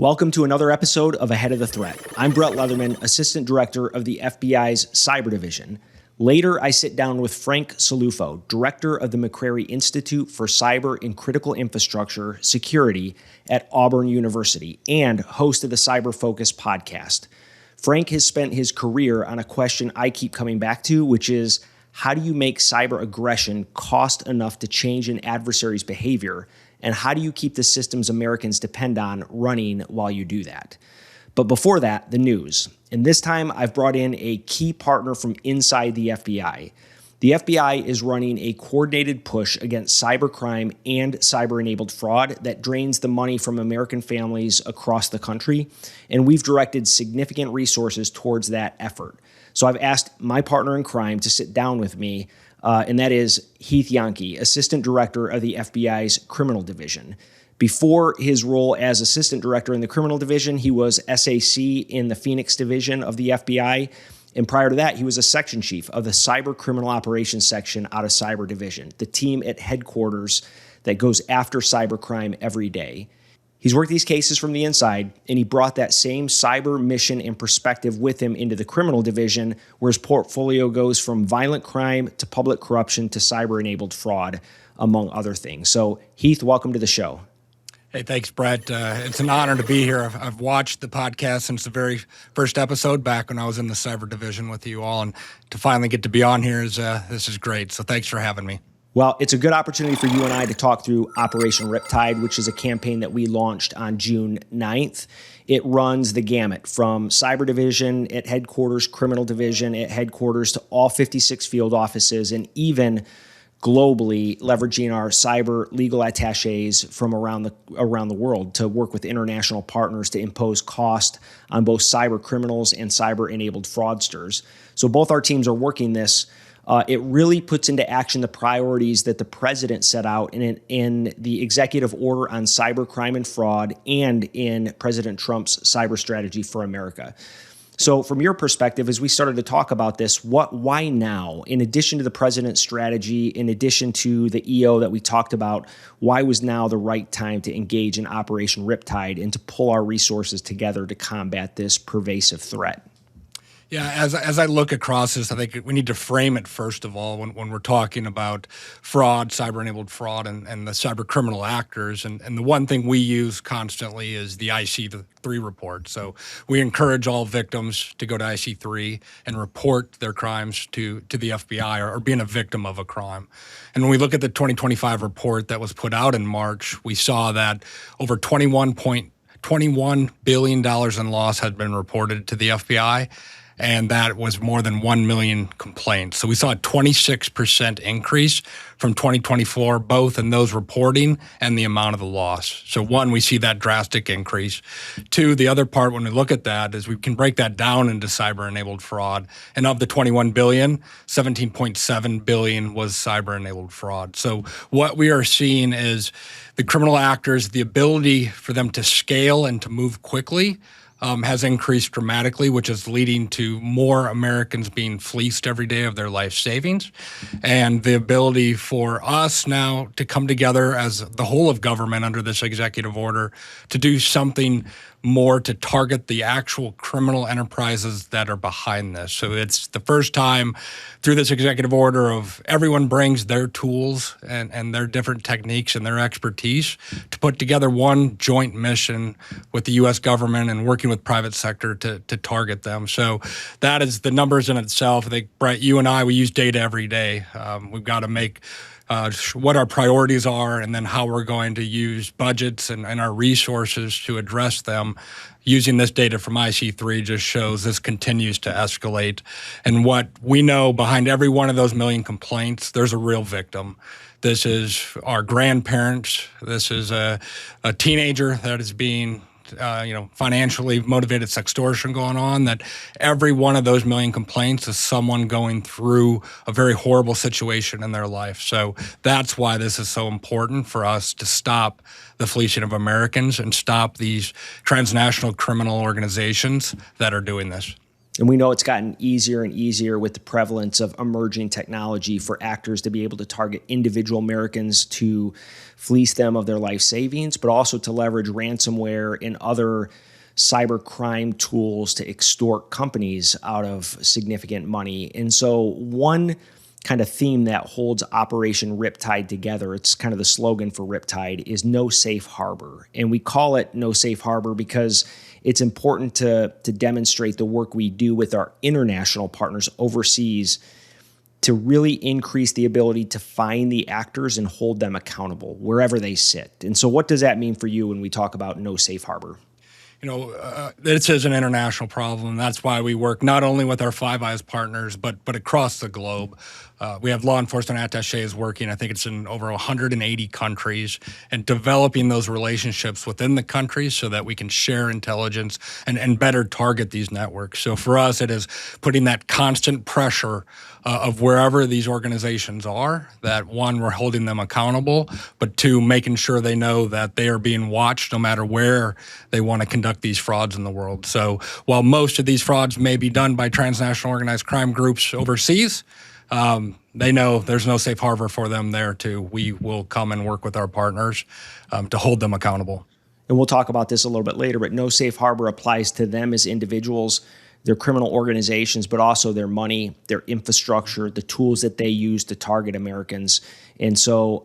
Welcome to another episode of Ahead of the Threat. I'm Brett Leatherman, Assistant Director of the FBI's Cyber Division. Later, I sit down with Frank Cilluffo, Director of the McCrary Institute for Cyber and Critical Infrastructure Security at Auburn University and host of the Cyber Focus podcast. Frank has spent his career on a question I keep coming back to, which is, how do you make cyber aggression cost enough to change an adversary's behavior? And how do you keep the systems Americans depend on running while you do that? But before that, the news. And this time I've brought in a key partner from inside the FBI. The FBI is running a coordinated push against cybercrime and cyber-enabled fraud that drains the money from American families across the country. And we've directed significant resources towards that effort. So I've asked my partner in crime to sit down with me, and that is Heith Janke, Assistant Director of the FBI's Criminal Division. Before his role as Assistant Director in the Criminal Division, he was SAC in the Phoenix Division of the FBI. And prior to that, he was a Section Chief of the Cyber Criminal Operations Section out of Cyber Division, the team at headquarters that goes after cybercrime every day. He's worked these cases from the inside, and he brought that same cyber mission and perspective with him into the Criminal Division, where his portfolio goes from violent crime to public corruption to cyber-enabled fraud, among other things. So, Heith, welcome to the show. Hey, thanks, Brett. It's an honor to be here. I've watched the podcast since the very first episode back when I was in the Cyber Division with you all, and to finally get to be on here this is great. So thanks for having me. Well, it's a good opportunity for you and I to talk through Operation Riptide, which is a campaign that we launched on June 9th. It runs the gamut from Cyber Division at headquarters, Criminal Division at headquarters, to all 56 field offices, and even globally leveraging our cyber legal attachés from around the world to work with international partners to impose cost on both cyber criminals and cyber-enabled fraudsters. So both our teams are working this. It really puts into action the priorities that the president set out in the executive order on cybercrime and fraud and in President Trump's cyber strategy for America. So from your perspective, as we started to talk about this, why now? In addition to the president's strategy, in addition to the EO that we talked about, why was now the right time to engage in Operation Riptide and to pull our resources together to combat this pervasive threat? Yeah, as I look across this, I think we need to frame it, first of all, when we're talking about fraud, cyber-enabled fraud, and the cyber criminal actors. And the one thing we use constantly is the IC3 report. So we encourage all victims to go to IC3 and report their crimes to the FBI or being a victim of a crime. And when we look at the 2025 report that was put out in March, we saw that over $21 billion in loss had been reported to the FBI. And that was more than 1 million complaints. So we saw a 26% increase from 2024, both in those reporting and the amount of the loss. So one, we see that drastic increase. Two, the other part when we look at that is we can break that down into cyber-enabled fraud. And of the 21 billion, 17.7 billion was cyber-enabled fraud. So what we are seeing is the criminal actors, the ability for them to scale and to move quickly has increased dramatically, which is leading to more Americans being fleeced every day of their life savings. And the ability for us now to come together as the whole of government under this executive order to do something more to target the actual criminal enterprises that are behind this. So it's the first time through this executive order of everyone brings their tools and their different techniques and their expertise to put together one joint mission with the U.S. government and working with private sector to target them. So that is the numbers in itself. I think, Brett, you and I, we use data every day. We've got to make what our priorities are and then how we're going to use budgets and our resources to address them. Using this data from IC3 just shows this continues to escalate. And what we know behind every one of those million complaints, there's a real victim. This is our grandparents. This is a teenager that is being financially motivated sextortion going on, that every one of those million complaints is someone going through a very horrible situation in their life. So that's why this is so important for us to stop the fleecing of Americans and stop these transnational criminal organizations that are doing this. And we know it's gotten easier and easier with the prevalence of emerging technology for actors to be able to target individual Americans to fleece them of their life savings, but also to leverage ransomware and other cybercrime tools to extort companies out of significant money. And so one kind of theme that holds Operation Riptide together, it's kind of the slogan for Riptide, is no safe harbor. And we call it no safe harbor because it's important to demonstrate the work we do with our international partners overseas to really increase the ability to find the actors and hold them accountable wherever they sit. And so what does that mean for you when we talk about no safe harbor? This is an international problem. That's why we work not only with our Five Eyes partners, but across the globe. We have law enforcement attachés working, I think it's in over 180 countries, and developing those relationships within the countries so that we can share intelligence and better target these networks. So for us, it is putting that constant pressure of wherever these organizations are, that one, we're holding them accountable, but two, making sure they know that they are being watched no matter where they want to conduct these frauds in the world. So while most of these frauds may be done by transnational organized crime groups overseas, they know there's no safe harbor for them there too. We will come and work with our partners to hold them accountable. And we'll talk about this a little bit later, but no safe harbor applies to them as individuals, their criminal organizations, but also their money, their infrastructure, the tools that they use to target Americans. And so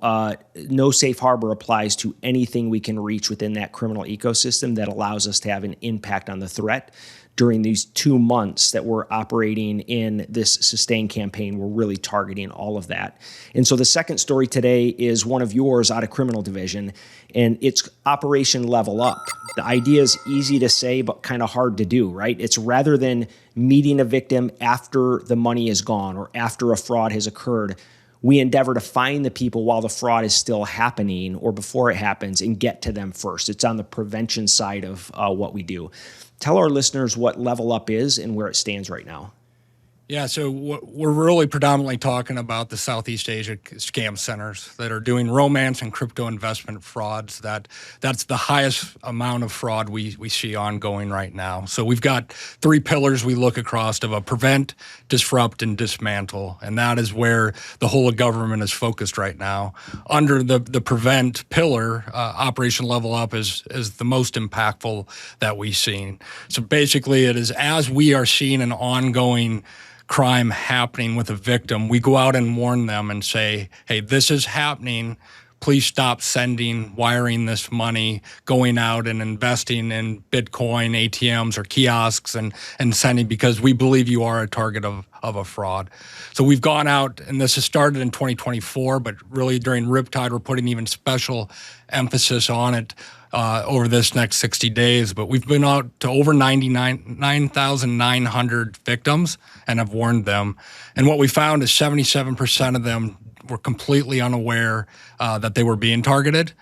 no safe harbor applies to anything we can reach within that criminal ecosystem that allows us to have an impact on the threat. During these 2 months that we're operating in this sustained campaign, we're really targeting all of that. And so the second story today is one of yours out of criminal division, and it's Operation Level Up. The idea is easy to say, but kind of hard to do, right? It's rather than meeting a victim after the money is gone or after a fraud has occurred, we endeavor to find the people while the fraud is still happening or before it happens and get to them first. It's on the prevention side of what we do. Tell our listeners what Level Up is and where it stands right now. Yeah, so we're really predominantly talking about the Southeast Asia scam centers that are doing romance and crypto investment frauds. That's the highest amount of fraud we see ongoing right now. So we've got 3 pillars we look across of a prevent, disrupt, and dismantle. And that is where the whole of government is focused right now. Under the prevent pillar, Operation Level Up is the most impactful that we've seen. So basically it is as we are seeing an ongoing crime happening with a victim, we go out and warn them and say, hey, this is happening. Please stop wiring this money, going out and investing in Bitcoin, ATMs, or kiosks and sending, because we believe you are a target of a fraud. So we've gone out, and this has started in 2024, but really during Riptide, we're putting even special emphasis on it over this next 60 days. But we've been out to over 9,900 victims and have warned them. And what we found is 77% of them were completely unaware that they were being targeted.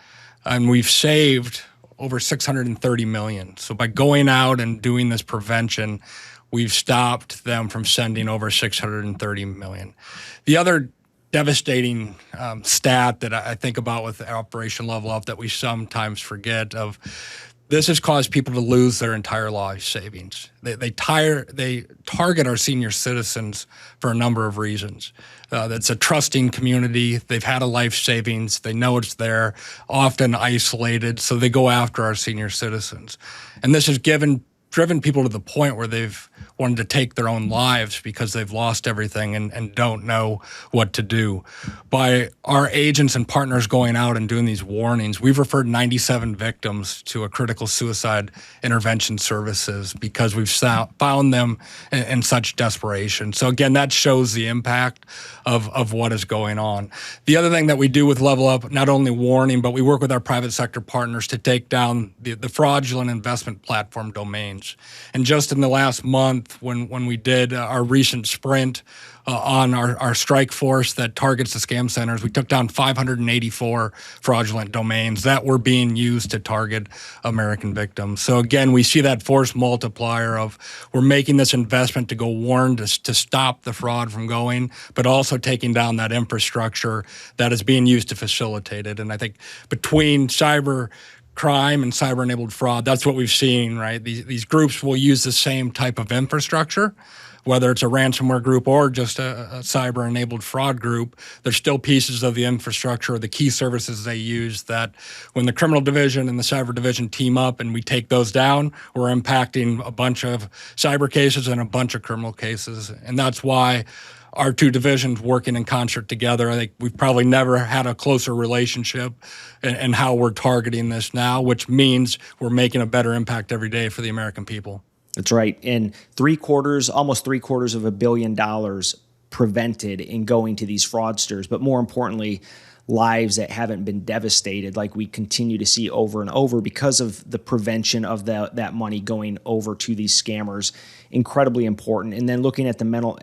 And we've saved over $630 million. So by going out and doing this prevention, we've stopped them from sending over $630 million. The other devastating stat that I think about with Operation Level Up that we sometimes forget of, this has caused people to lose their entire life savings. They target our senior citizens for a number of reasons. That's a trusting community. They've had a life savings. They know it's there, often isolated, so they go after our senior citizens. And this has driven people to the point where they've wanted to take their own lives because they've lost everything and don't know what to do. By our agents and partners going out and doing these warnings, we've referred 97 victims to a critical suicide intervention services because we've found them in such desperation. So again, that shows the impact of what is going on. The other thing that we do with Level Up, not only warning, but we work with our private sector partners to take down the fraudulent investment platform domains. And just in the last month, when we did our recent sprint on our strike force that targets the scam centers, we took down 584 fraudulent domains that were being used to target American victims. So again, we see that force multiplier of we're making this investment to go warn to stop the fraud from going, but also taking down that infrastructure that is being used to facilitate it. And I think between cyber crime and cyber-enabled fraud, that's what we've seen, right? These groups will use the same type of infrastructure, whether it's a ransomware group or just a cyber-enabled fraud group. There's still pieces of the infrastructure or the key services they use that when the criminal division and the cyber division team up and we take those down, we're impacting a bunch of cyber cases and a bunch of criminal cases. And that's why our two divisions working in concert together, I think we've probably never had a closer relationship in how we're targeting this now, which means we're making a better impact every day for the American people. That's right. And almost $750 million prevented in going to these fraudsters, but more importantly, lives that haven't been devastated like we continue to see over and over because of the prevention of that money going over to these scammers. Incredibly important. And then looking at the mental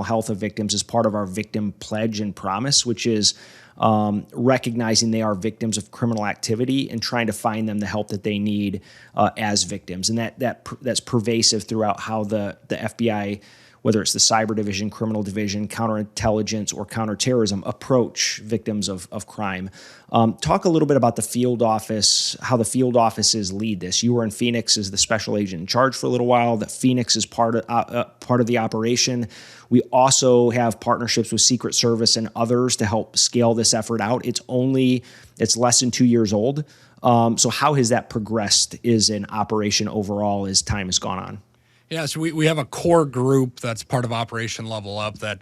health of victims as part of our victim pledge and promise, which is recognizing they are victims of criminal activity and trying to find them the help that they need as victims. And that's pervasive throughout how the FBI, whether it's the cyber division, criminal division, counterintelligence, or counterterrorism, approach victims of crime. Talk a little bit about the field office, how the field offices lead this. You were in Phoenix as the special agent in charge for a little while. That Phoenix is part of the operation. We also have partnerships with Secret Service and others to help scale this effort out. It's less than 2 years old. So how has that progressed as an operation overall as time has gone on? Yeah, so we have a core group that's part of Operation Level Up that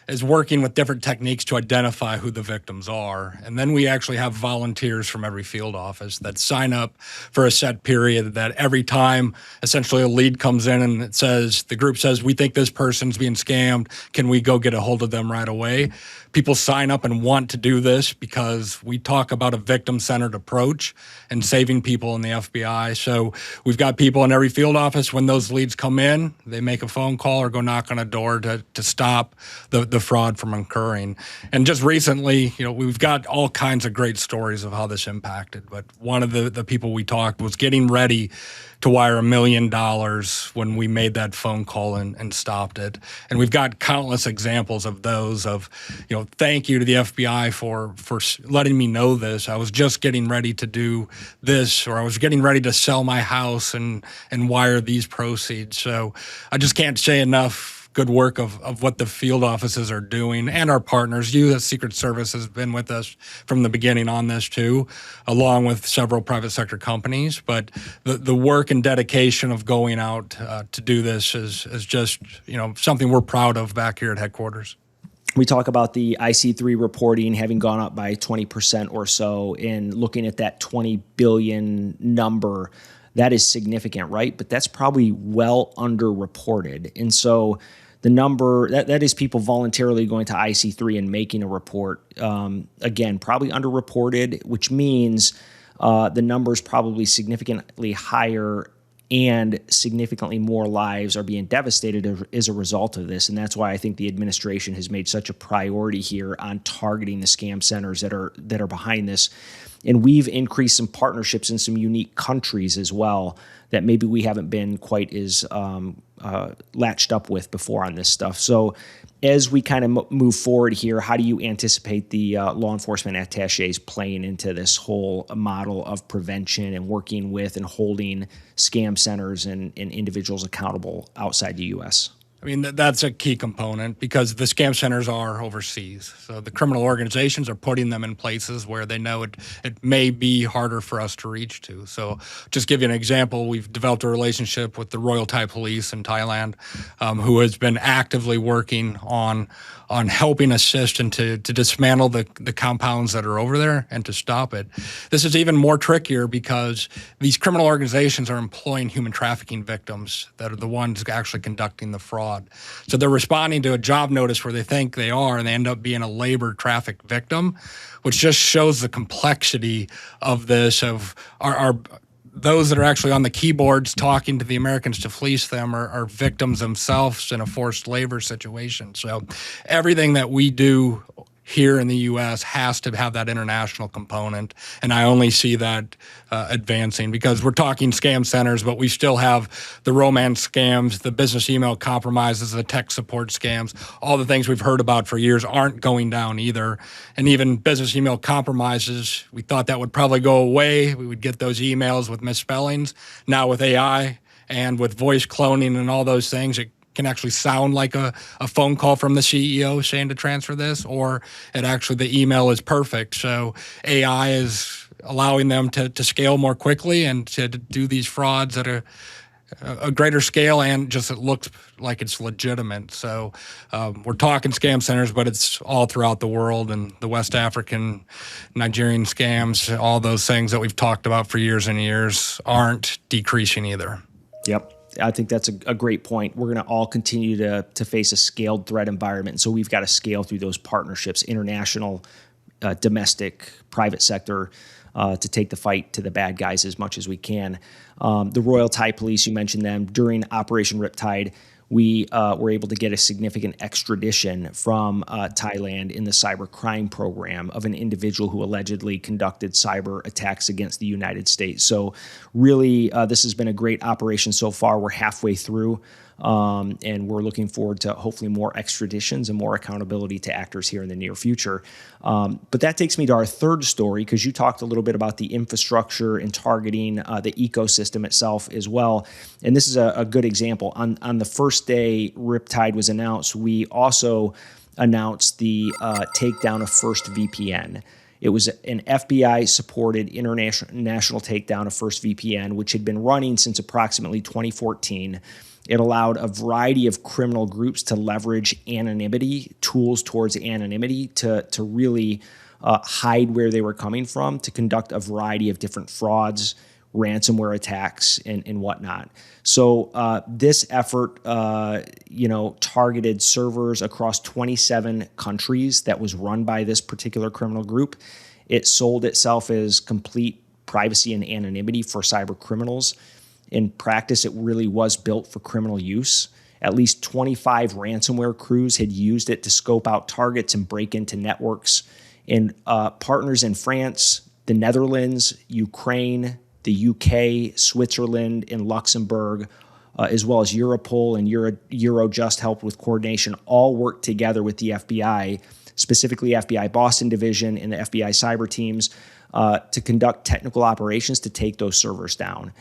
is working with different techniques to identify who the victims are. And then we actually have volunteers from every field office that sign up for a set period that every time essentially a lead comes in and the group says, we think this person's being scammed, can we go get a hold of them right away? People sign up and want to do this because we talk about a victim-centered approach and saving people in the FBI. So we've got people in every field office. When those leads come in, they make a phone call or go knock on a door to stop the fraud from occurring. And just recently, we've got all kinds of great stories of how this impacted. But one of the people we talked was getting ready to wire $1 million when we made that phone call and stopped it. And we've got countless examples of those thank you to the FBI for letting me know this. I was just getting ready to do this, or I was getting ready to sell my house and wire these proceeds. So I just can't say enough good work of what the field offices are doing, and our partners. U.S. Secret Service has been with us from the beginning on this too, along with several private sector companies. But the work and dedication of going out to do this is just something we're proud of back here at headquarters. We talk about the IC3 reporting having gone up by 20% or so, and looking at that 20 billion number. That is significant, right? But that's probably well underreported. And so the number, that is people voluntarily going to IC3 and making a report. Again, probably underreported, which means the number is probably significantly higher and significantly more lives are being devastated as a result of this. And that's why I think the administration has made such a priority here on targeting the scam centers that are behind this. And we've increased some partnerships in some unique countries as well that maybe we haven't been quite as latched up with before on this stuff. So as we kind of move forward here, how do you anticipate the law enforcement attachés playing into this whole model of prevention and working with and holding scam centers and individuals accountable outside the U.S.? I mean, that's a key component because the scam centers are overseas. So the criminal organizations are putting them in places where they know it may be harder for us to reach to. So just give you an example, we've developed a relationship with the Royal Thai Police in Thailand, who has been actively working on helping assist and to dismantle the compounds that are over there and to stop it. This is even more trickier because these criminal organizations are employing human trafficking victims that are the ones actually conducting the fraud. So they're responding to a job notice where they think they are, and they end up being a labor traffic victim, which just shows the complexity of this, of those that are actually on the keyboards talking to the Americans to fleece them are victims themselves in a forced labor situation. So everything that we do here in the U.S. has to have that international component. And I only see that advancing because we're talking scam centers, but we still have the romance scams, the business email compromises, the tech support scams, all the things we've heard about for years aren't going down either. And even business email compromises, we thought that would probably go away. We would get those emails with misspellings. Now with AI and with voice cloning and all those things, it can actually sound like a phone call from the CEO saying to transfer this, or it actually, the email is perfect. So AI is allowing them to scale more quickly and to do these frauds at a greater scale, and just it looks like it's legitimate. So we're talking scam centers, but it's all throughout the world, and the West African, Nigerian scams, all those things that we've talked about for years and years aren't decreasing either. Yep. I think that's a great point. We're going to all continue to face a scaled threat environment. And so we've got to scale through those partnerships, international, domestic, private sector, to take the fight to the bad guys as much as we can. The Royal Thai Police, you mentioned them. During Operation Riptide, we were able to get a significant extradition from Thailand in the cybercrime program of an individual who allegedly conducted cyber attacks against the United States. So really, this has been a great operation so far. We're halfway through, and we're looking forward to hopefully more extraditions and more accountability to actors here in the near future. But that takes me to our third story, because you talked a little bit about the infrastructure and targeting the ecosystem itself as well. And this is a good example. On the first day Riptide was announced, we also announced the takedown of First VPN. It was an FBI-supported international takedown of First VPN, which had been running since approximately 2014. It allowed a variety of criminal groups to leverage anonymity, tools towards anonymity, to really hide where they were coming from, to conduct a variety of different frauds, ransomware attacks, and whatnot. So this effort, targeted servers across 27 countries that was run by this particular criminal group. It sold itself as complete privacy and anonymity for cyber criminals. In practice, it really was built for criminal use. At least 25 ransomware crews had used it to scope out targets and break into networks. And partners in France, the Netherlands, Ukraine, the UK, Switzerland, and Luxembourg, as well as Europol and Eurojust helped with coordination, all worked together with the FBI, specifically FBI Boston Division and the FBI cyber teams, to conduct technical operations to take those servers down.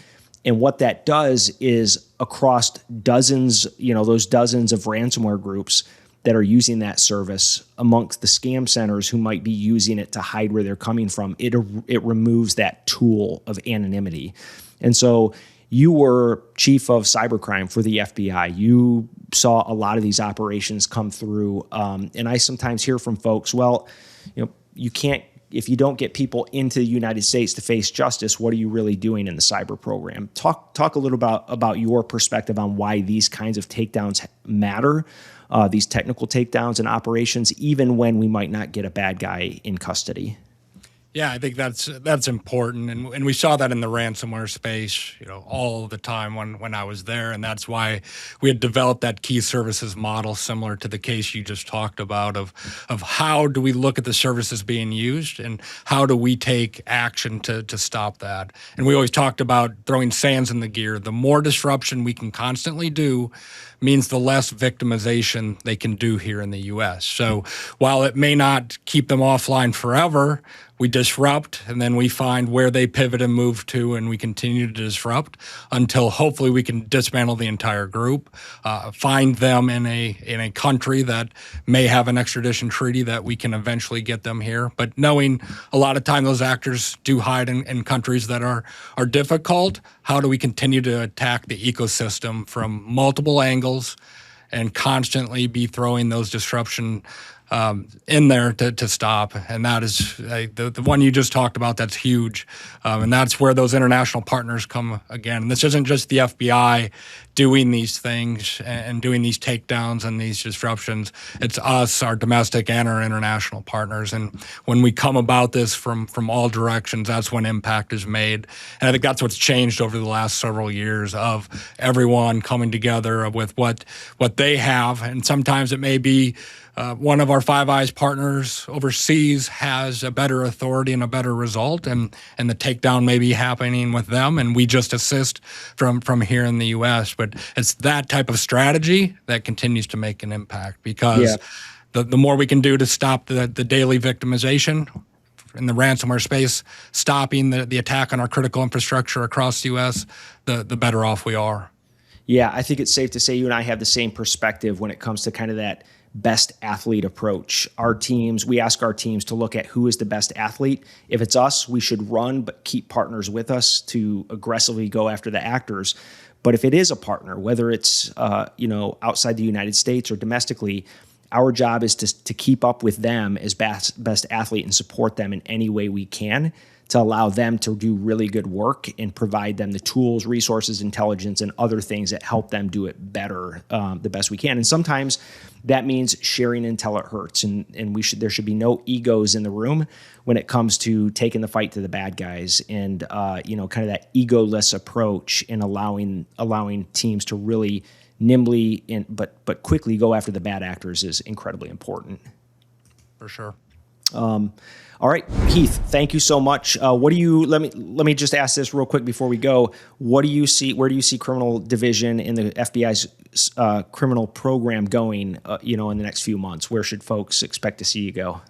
And what that does is across dozens, those dozens of ransomware groups that are using that service, amongst the scam centers who might be using it to hide where they're coming from, it removes that tool of anonymity. And so you were chief of cybercrime for the FBI. You saw a lot of these operations come through. And I sometimes hear from folks, you can't, if you don't get people into the United States to face justice, what are you really doing in the cyber program? Talk a little about your perspective on why these kinds of takedowns matter, these technical takedowns and operations, even when we might not get a bad guy in custody. Yeah, I think that's important, and we saw that in the ransomware space, all the time when I was there, and that's why we had developed that key services model similar to the case you just talked about of how do we look at the services being used and how do we take action to stop that. And we always talked about throwing sands in the gear. The more disruption we can constantly do means the less victimization they can do here in the U.S. So while it may not keep them offline forever, we disrupt, and then we find where they pivot and move to, and we continue to disrupt until hopefully we can dismantle the entire group, find them in a country that may have an extradition treaty that we can eventually get them here. But knowing a lot of time those actors do hide in countries that are difficult, how do we continue to attack the ecosystem from multiple angles and constantly be throwing those disruption in there to stop? And that is the one you just talked about. That's huge. And that's where those international partners come again. And this isn't just the FBI doing these things and doing these takedowns and these disruptions. It's us, our domestic and our international partners. And when we come about this from all directions, that's when impact is made. And I think that's what's changed over the last several years, of everyone coming together with what they have. And sometimes it may be one of our Five Eyes partners overseas has a better authority and a better result, and the takedown may be happening with them, and we just assist from here in the U.S. But it's that type of strategy that continues to make an impact, because the more we can do to stop the daily victimization in the ransomware space, stopping the attack on our critical infrastructure across the U.S., the better off we are. Yeah, I think it's safe to say you and I have the same perspective when it comes to kind of that best athlete approach. We ask our teams to look at who is the best athlete. If it's us, we should run, but keep partners with us to aggressively go after the actors. But if it is a partner, whether it's outside the United States or domestically, our job is to keep up with them as best athlete and support them in any way we can to allow them to do really good work and provide them the tools, resources, intelligence, and other things that help them do it better, the best we can. And sometimes that means sharing until it hurts. And there should be no egos in the room when it comes to taking the fight to the bad guys, and kind of that egoless approach in allowing teams to really nimbly but quickly go after the bad actors is incredibly important. For sure. All right, Heith, thank you so much. Let me just ask this real quick before we go. Where do you see criminal division in the FBI's criminal program going, in the next few months? Where should folks expect to see you go?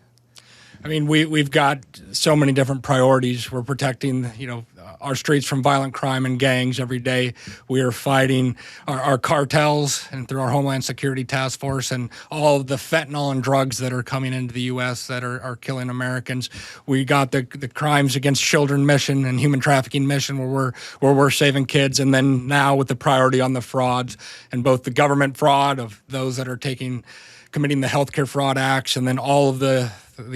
I mean, we've got so many different priorities. We're protecting, our streets from violent crime and gangs every day. We are fighting our cartels, and through our Homeland Security Task Force, and all of the fentanyl and drugs that are coming into the U.S. that are killing Americans. We got the crimes against children mission and human trafficking mission, where we're saving kids, and then now with the priority on the frauds, and both the government fraud of those that are committing the healthcare fraud acts, and then all of the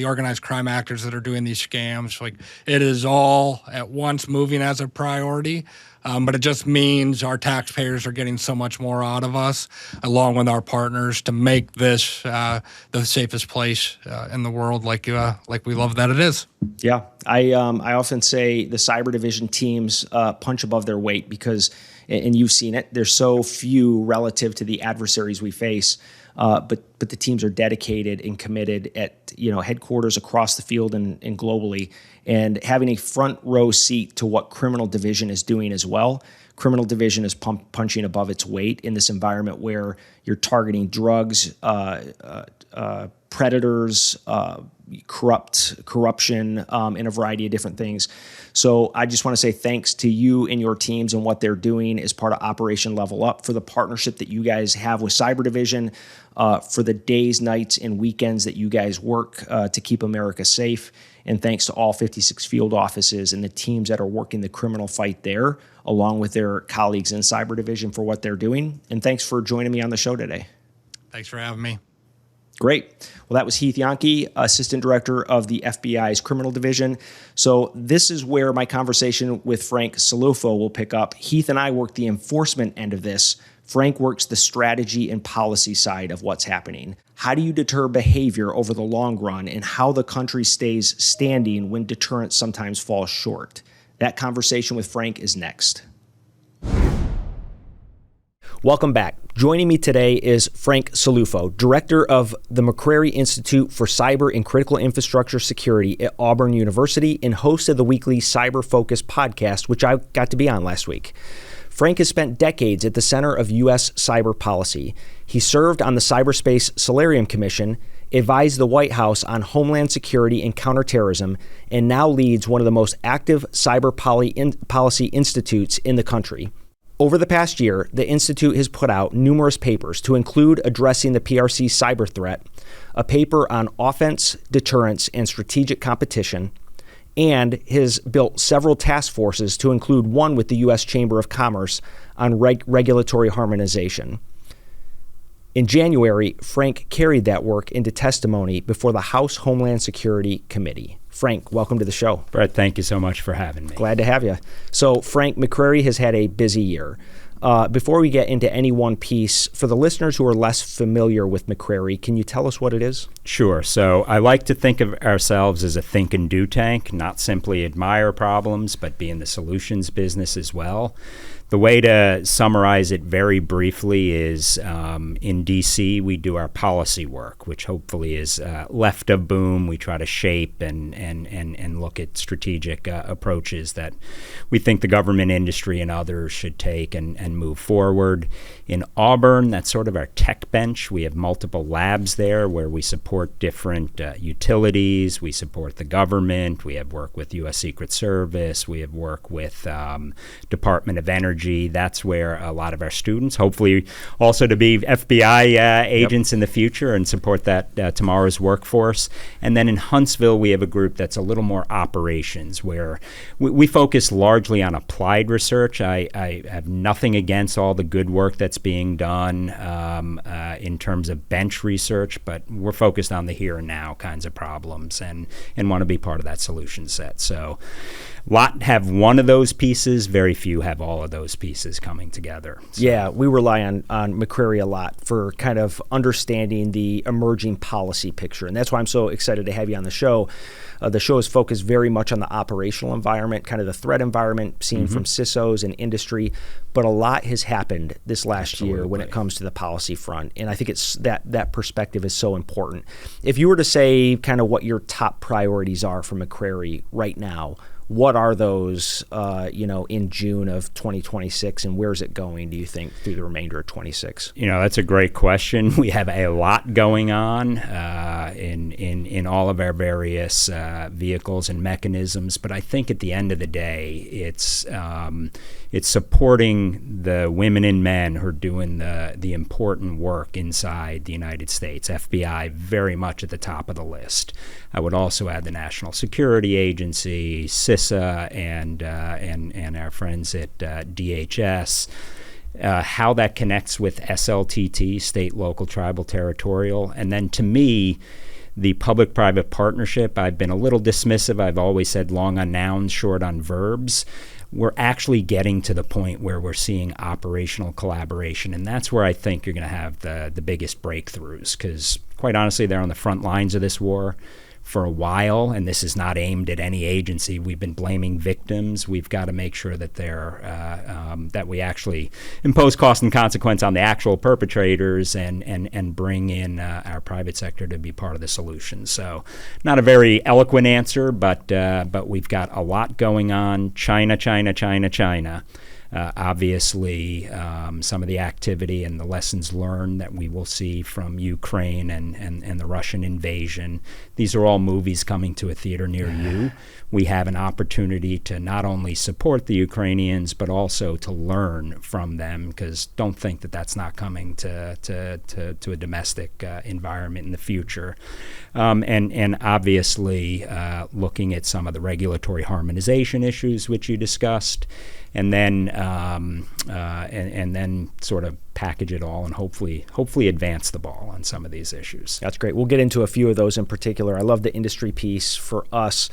organized crime actors that are doing these scams. Like, it is all at once moving as a priority, but it just means our taxpayers are getting so much more out of us, along with our partners, to make this the safest place in the world, like we love that it is. Yeah, I often say the cyber division teams punch above their weight because, and you've seen it, there's so few relative to the adversaries we face. But the teams are dedicated and committed at headquarters across the field and globally, and having a front row seat to what criminal division is doing as well. Criminal division is punching above its weight in this environment where you're targeting drugs, predators, corruption, and a variety of different things. So I just want to say thanks to you and your teams and what they're doing as part of Operation Level Up, for the partnership that you guys have with Cyber Division, for the days, nights, and weekends that you guys work to keep America safe. And thanks to all 56 field offices and the teams that are working the criminal fight there, along with their colleagues in Cyber Division, for what they're doing. And thanks for joining me on the show today. Thanks for having me. Great. Well, that was Heith Janke, Assistant Director of the FBI's Criminal Division. So this is where my conversation with Frank Cilluffo will pick up. Heith and I work the enforcement end of this. Frank works the strategy and policy side of what's happening. How do you deter behavior over the long run, and how the country stays standing when deterrence sometimes falls short? That conversation with Frank is next. Welcome back. Joining me today is Frank Cilluffo, Director of the McCrary Institute for Cyber and Critical Infrastructure Security at Auburn University, and host of the weekly Cyber Focus podcast, which I got to be on last week. Frank has spent decades at the center of U.S. cyber policy. He served on the Cyberspace Solarium Commission, advised the White House on Homeland Security and counterterrorism, and now leads one of the most active cyber policy institutes in the country. Over the past year, the Institute has put out numerous papers to include addressing the PRC cyber threat, a paper on offense, deterrence, and strategic competition, and has built several task forces to include one with the U.S. Chamber of Commerce on regulatory harmonization. In January, Frank carried that work into testimony before the House Homeland Security Committee. Frank, welcome to the show. Brett, thank you so much for having me. Glad to have you. So, Frank, McCrary has had a busy year. Before we get into any one piece, for the listeners who are less familiar with McCrary, can you tell us what it is? Sure. So I like to think of ourselves as a think and do tank, not simply admire problems, but be in the solutions business as well. The way to summarize it very briefly is in D.C. we do our policy work, which hopefully is left of boom. We try to shape and look at strategic approaches that we think the government, industry, and others should take and move forward. In Auburn, that's sort of our tech bench. We have multiple labs there where we support different utilities. We support the government. We have work with U.S. Secret Service. We have work with Department of Energy. That's where a lot of our students, hopefully also to be FBI agents in the future and support that tomorrow's workforce. And then in Huntsville, we have a group that's a little more operations, where we focus largely on applied research. I have nothing against all the good work that's being done in terms of bench research, but we're focused on the here and now kinds of problems and want to be part of that solution set. So a lot have one of those pieces, very few have all of those pieces coming together. So. Yeah, we rely on McCrary a lot for kind of understanding the emerging policy picture, and that's why I'm so excited to have you on the show. The show is focused very much on the operational environment, kind of the threat environment seen from CISOs and industry, but a lot has happened this last year when it comes to the policy front, and I think it's that perspective is so important. If you were to say kind of what your top priorities are for McCrary right now, what are those, in June of 2026, and where's it going, do you think, through the remainder of 26? That's a great question. We have a lot going on in all of our various vehicles and mechanisms, but I think at the end of the day, it's supporting the women and men who are doing the important work inside the United States. FBI very much at the top of the list. I would also add the National Security Agency, CISA, and our friends at DHS. How that connects with SLTT, state, local, tribal, territorial. And then to me, the public-private partnership, I've been a little dismissive. I've always said long on nouns, short on verbs. We're actually getting to the point where we're seeing operational collaboration, and that's where I think you're going to have the biggest breakthroughs, because quite honestly, they're on the front lines of this war for a while, and this is not aimed at any agency. We've been blaming victims. We've got to make sure that that we actually impose cost and consequence on the actual perpetrators and bring in our private sector to be part of the solution. So, not a very eloquent answer, but we've got a lot going on. China. Obviously, some of the activity and the lessons learned that we will see from Ukraine and the Russian invasion. These are all movies coming to a theater near you. We have an opportunity to not only support the Ukrainians, but also to learn from them, because don't think that that's not coming to a domestic environment in the future. And obviously, looking at some of the regulatory harmonization issues which you discussed. And then sort of package it all and hopefully advance the ball on some of these issues. That's great. We'll get into a few of those in particular. I love the industry piece. For us,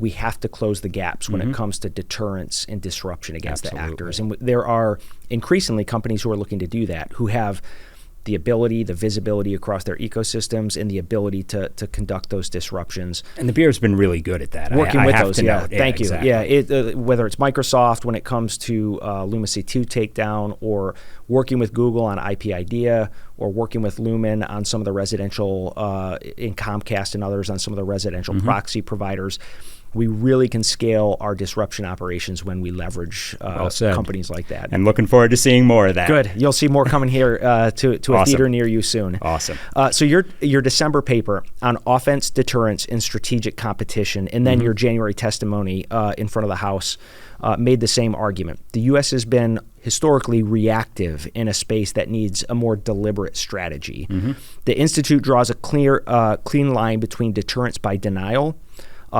we have to close the gaps when it comes to deterrence and disruption against the actors. And there are increasingly companies who are looking to do that, who have the ability, the visibility across their ecosystems, and the ability to conduct those disruptions. And the Bureau's been really good at that. Working with those, yeah. Note. Thank you. Exactly. Yeah, whether it's Microsoft when it comes to Lumacy 2 takedown, or working with Google on IP IDEA, or working with Lumen on some of the residential, in Comcast and others on some of the residential proxy providers. We really can scale our disruption operations when we leverage companies like that. And looking forward to seeing more of that. Good. You'll see more coming here to a theater near you soon. Awesome. So your December paper on offense, deterrence, and strategic competition, and then your January testimony in front of the House made the same argument. The U.S. has been historically reactive in a space that needs a more deliberate strategy. The Institute draws a clean line between deterrence by denial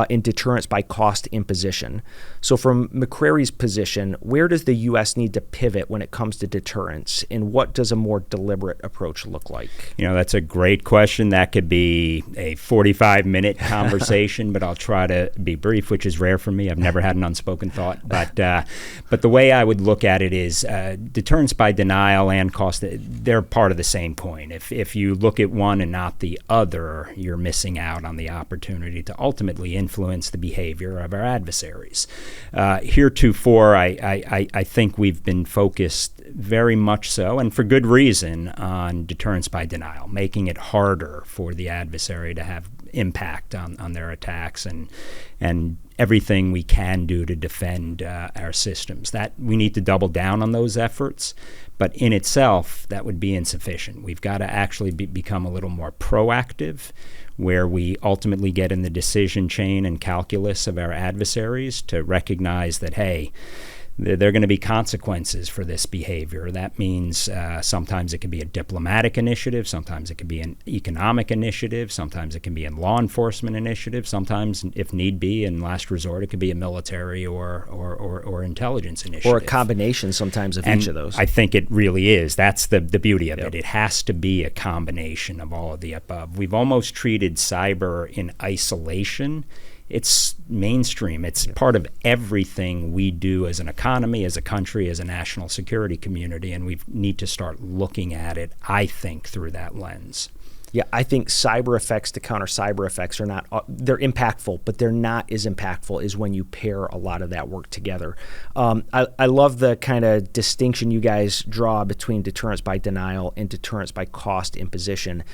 and deterrence by cost imposition. So from McCrary's position, where does the U.S. need to pivot when it comes to deterrence, and what does a more deliberate approach look like? That's a great question. That could be a 45-minute conversation, but I'll try to be brief, which is rare for me. I've never had an unspoken thought. But the way I would look at it is deterrence by denial and cost, they're part of the same coin. If you look at one and not the other, you're missing out on the opportunity to ultimately influence the behavior of our adversaries. Heretofore, I think we've been focused very much so, and for good reason, on deterrence by denial, making it harder for the adversary to have impact on their attacks and everything we can do to defend our systems. That we need to double down on those efforts, but in itself, that would be insufficient. We've got to actually become a little more proactive, where we ultimately get in the decision chain and calculus of our adversaries to recognize that, hey, there are going to be consequences for this behavior. That means sometimes it can be a diplomatic initiative, sometimes it can be an economic initiative, sometimes it can be a law enforcement initiative, sometimes, if need be, in last resort, it could be a military or intelligence initiative. Or a combination sometimes of each of those. I think it really is. That's the beauty of it. It has to be a combination of all of the above. We've almost treated cyber in isolation. It's mainstream. It's part of everything we do as an economy, as a country, as a national security community, and we need to start looking at it, I think, through that lens. Yeah, I think cyber effects to counter cyber effects are not, they're impactful, but they're not as impactful as when you pair a lot of that work together. I love the kind of distinction you guys draw between deterrence by denial and deterrence by cost imposition.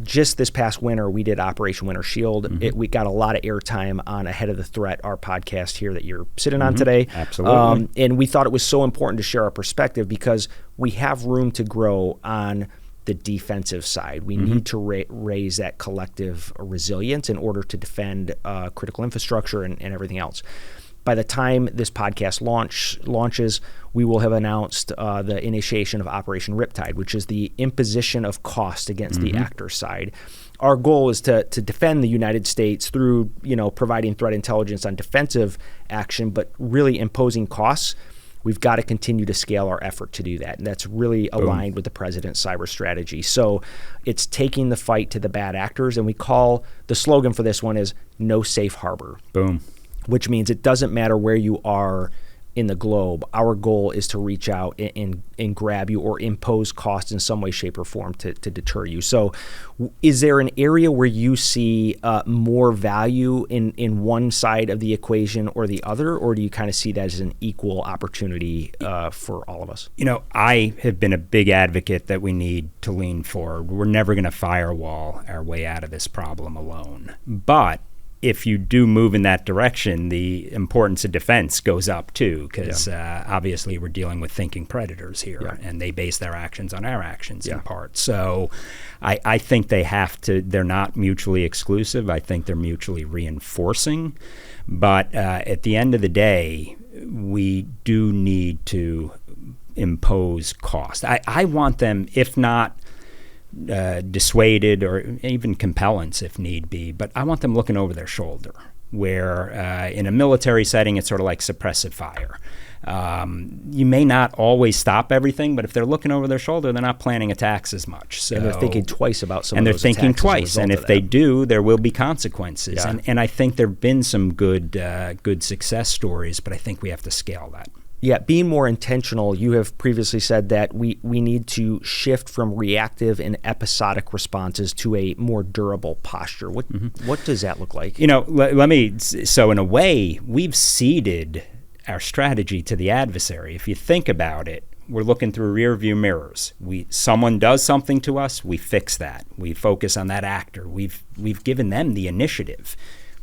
Just this past winter, we did Operation Winter Shield. We got a lot of airtime on Ahead of the Threat, our podcast here that you're sitting on today. Absolutely. And we thought it was so important to share our perspective because we have room to grow on the defensive side. We need to raise that collective resilience in order to defend critical infrastructure and everything else. By the time this podcast launches, we will have announced the initiation of Operation Riptide, which is the imposition of cost against the actor side. Our goal is to defend the United States through, providing threat intelligence on defensive action, but really imposing costs. We've got to continue to scale our effort to do that, and that's really aligned with the president's cyber strategy. So it's taking the fight to the bad actors, and we call the slogan for this one is "No Safe Harbor." Boom. Which means it doesn't matter where you are in the globe. Our goal is to reach out and grab you or impose cost in some way, shape, or form to deter you. So is there an area where you see more value in one side of the equation or the other, or do you kind of see that as an equal opportunity for all of us? I have been a big advocate that we need to lean forward. We're never going to firewall our way out of this problem alone. But if you do move in that direction, the importance of defense goes up too, because obviously we're dealing with thinking predators here, and they base their actions on our actions in part. So I think they're not mutually exclusive. I think they're mutually reinforcing. But at the end of the day, we do need to impose cost. I want them, if not dissuaded or even compellence if need be, but I want them looking over their shoulder, where in a military setting it's sort of like suppressive fire. You may not always stop everything, but if they're looking over their shoulder, they're not planning attacks as much. So, and they're thinking twice about some of those attacks. And they're thinking twice, and if they do, there will be consequences. And I think there have been some good success stories, but I think we have to scale that. Yeah, being more intentional, you have previously said that we need to shift from reactive and episodic responses to a more durable posture. What does that look like? So in a way, we've ceded our strategy to the adversary. If you think about it, we're looking through rear view mirrors. Someone does something to us, we fix that. We focus on that actor. We've given them the initiative.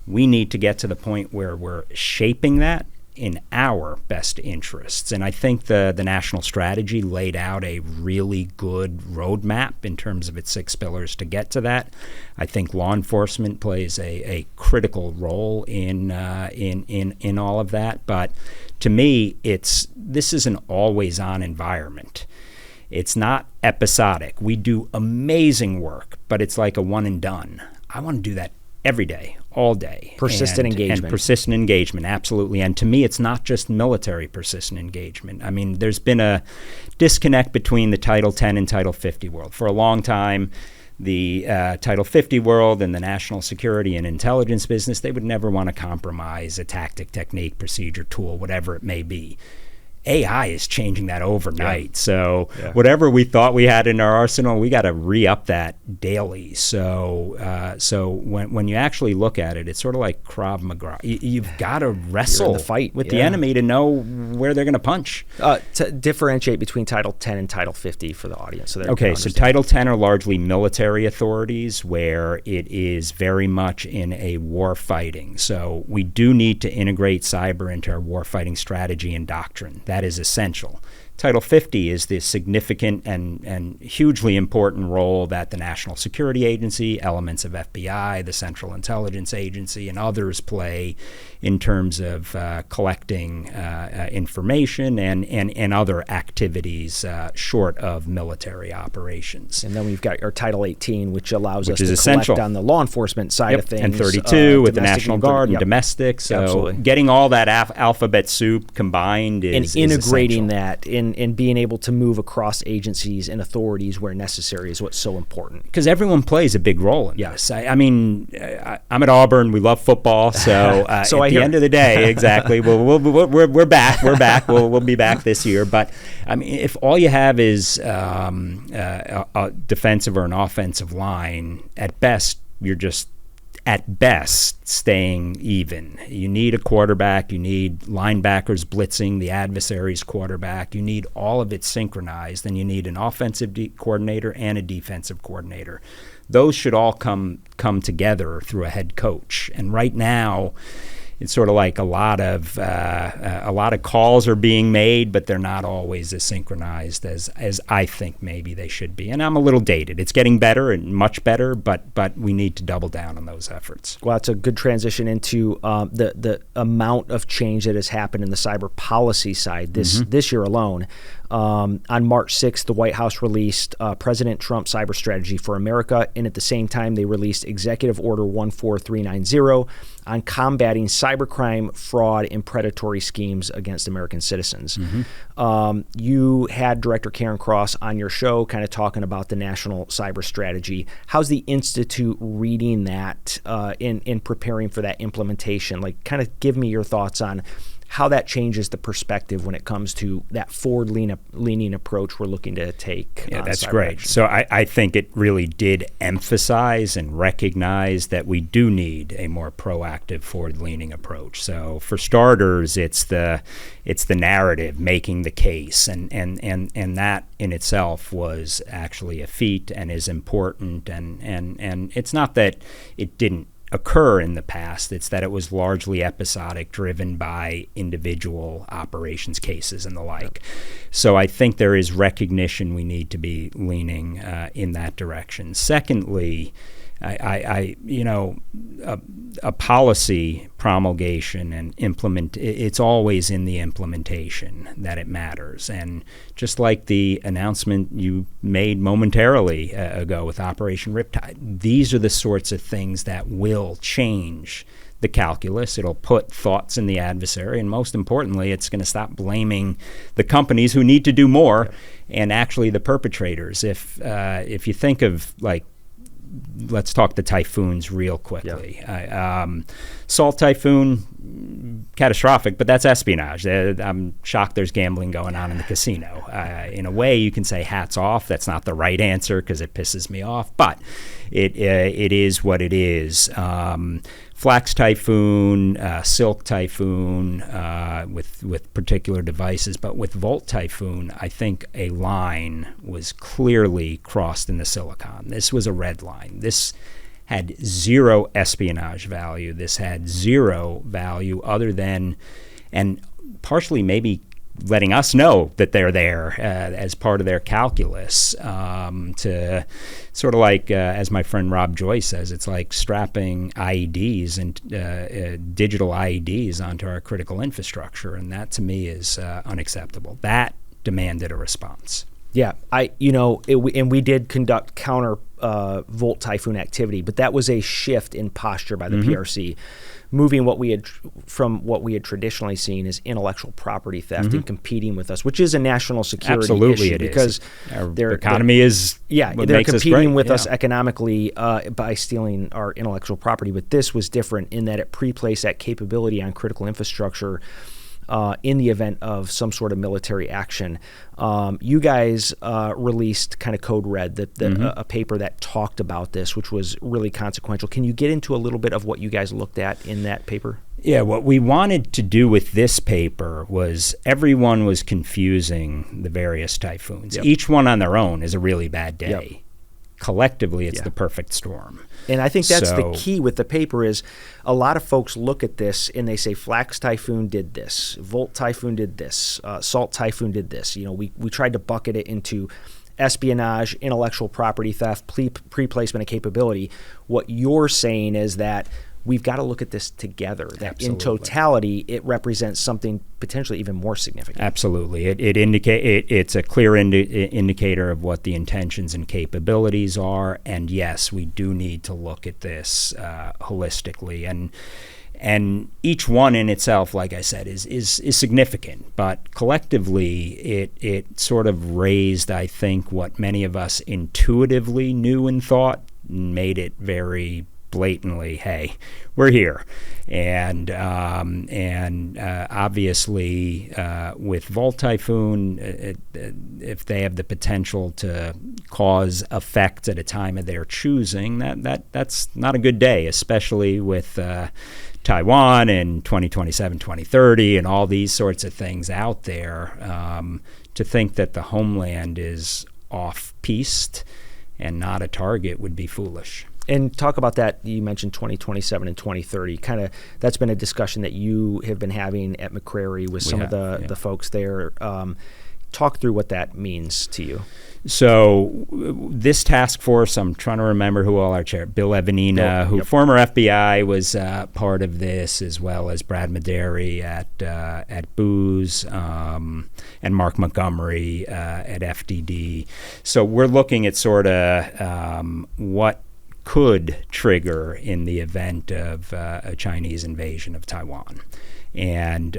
We need to get to the point where we're shaping that in our best interests. And I think the national strategy laid out a really good roadmap in terms of its 6 pillars to get to that. I think law enforcement plays a critical role in all of that. But to me, this is an always-on environment. It's not episodic. We do amazing work, but it's like a one and done. I want to do that every day, all day. Persistent engagement. And persistent engagement, absolutely. And to me, it's not just military persistent engagement. I mean, there's been a disconnect between the Title 10 and Title 50 world. For a long time, the Title 50 world and the national security and intelligence business, they would never want to compromise a tactic, technique, procedure, tool, whatever it may be. AI is changing that overnight. So whatever we thought we had in our arsenal, we got to re-up that daily. So when you actually look at it, it's sort of like Krav Maga. You've got to wrestle the fight with the enemy to know where they're going to punch. To differentiate between Title 10 and Title 50 for the audience. So so Title 10 are largely military authorities where it is very much in a war fighting. So we do need to integrate cyber into our war fighting strategy and doctrine. That is essential. Title 50 is the significant and hugely important role that the National Security Agency, elements of FBI, the Central Intelligence Agency, and others play in terms of collecting information and other activities short of military operations. And then we've got our Title 18, which allows us is to essential. collect on the law enforcement side of things. And 32 with the National Guard and Yep. domestic. So Absolutely. getting all that alphabet soup combined is integrating essential. that and being able to move across agencies and authorities where necessary is what's so important. Because everyone plays a big role in this. I mean, I'm at Auburn. We love football. So, So at the end of the day, exactly. We're back. We're back. We'll be back this year. But I mean, if all you have is a defensive or an offensive line, at best you're just staying even. You need a quarterback. You need linebackers blitzing the adversary's quarterback. You need all of it synchronized. And you need an offensive coordinator and a defensive coordinator. Those should all come together through a head coach. And right now, it's sort of like a lot of calls are being made, but they're not always as synchronized as I think maybe they should be. And I'm a little dated. It's getting better and much better, but we need to double down on those efforts. Well, it's a good transition into the amount of change that has happened in the cyber policy side this year alone. On March 6th, the White House released President Trump's cyber strategy for America, and at the same time, they released Executive Order 14390 on combating cybercrime, fraud, and predatory schemes against American citizens. You had Director Karen Cross on your show kind of talking about the national cyber strategy. How's the Institute reading that in preparing for that implementation? Like, kind of give me your thoughts on how that changes the perspective when it comes to that forward-leaning approach we're looking to take. Yeah, that's great. Action. So I think it really did emphasize and recognize that we do need a more proactive, forward-leaning approach. So for starters, it's the narrative, making the case, and that in itself was actually a feat and is important. And it's not that it didn't occur in the past, it's that it was largely episodic, driven by individual operations cases and the like. So I think there is recognition we need to be leaning in that direction. Secondly, a policy promulgation and it's always in the implementation that it matters. And just like the announcement you made momentarily ago with Operation Riptide, these are the sorts of things that will change the calculus. It'll put thoughts in the adversary, and most importantly, it's going to stop blaming the companies who need to do more and actually the perpetrators. If you think of, like, let's talk the typhoons real quickly. Salt typhoon, catastrophic, but that's espionage. I'm shocked there's gambling going on in the casino. In a way, you can say hats off. That's not the right answer because it pisses me off, but it is what it is. Flax typhoon, silk typhoon, with particular devices, but with Volt typhoon, I think a line was clearly crossed in the silicon. This was a red line. This had zero espionage value. This had zero value other than, and partially maybe letting us know that they're there as part of their calculus, to sort of like, as my friend Rob Joyce says, it's like strapping IEDs and digital IEDs onto our critical infrastructure, and that to me is unacceptable. That demanded a response. Yeah, and we did conduct counter Volt Typhoon activity, but that was a shift in posture by the PRC, moving what we had traditionally seen as intellectual property theft and competing with us, which is a national security issue because their economy is they're competing with us economically by stealing our intellectual property. But this was different in that it pre-placed that capability on critical infrastructure. in the event of some sort of military action. You guys released kind of Code Red, a paper that talked about this, which was really consequential. Can you get into a little bit of what you guys looked at in that paper? Yeah, what we wanted to do with this paper was everyone was confusing the various typhoons. Yep. Each one on their own is a really bad day. Yep. Collectively, it's the perfect storm. And I think that's the key with the paper is a lot of folks look at this and they say Flax Typhoon did this, Volt Typhoon did this, Salt Typhoon did this. You know, we tried to bucket it into espionage, intellectual property theft, pre-placement of capability. What you're saying is that we've got to look at this together, that Absolutely. in totality, it represents something potentially even more significant. Absolutely. It's a clear indicator of what the intentions and capabilities are. And yes, we do need to look at this holistically. And each one in itself, like I said, is significant. But collectively, it sort of raised, I think, what many of us intuitively knew and thought, and made it very blatantly, hey, we're here. And obviously with Volt Typhoon, if they have the potential to cause effects at a time of their choosing, that's not a good day, especially with Taiwan in 2027, 2030, and all these sorts of things out there. To think that the homeland is off-piste and not a target would be foolish. And talk about that. You mentioned 2027 and 2030. Kind of that's been a discussion that you have been having at McCrary with some of the folks there. Talk through what that means to you. So this task force, I'm trying to remember who all our chair, Bill Evanina, who former FBI was part of this, as well as Brad Mederi at Booz, and Mark Montgomery at FDD. So we're looking at sort of what could trigger in the event of a Chinese invasion of Taiwan. And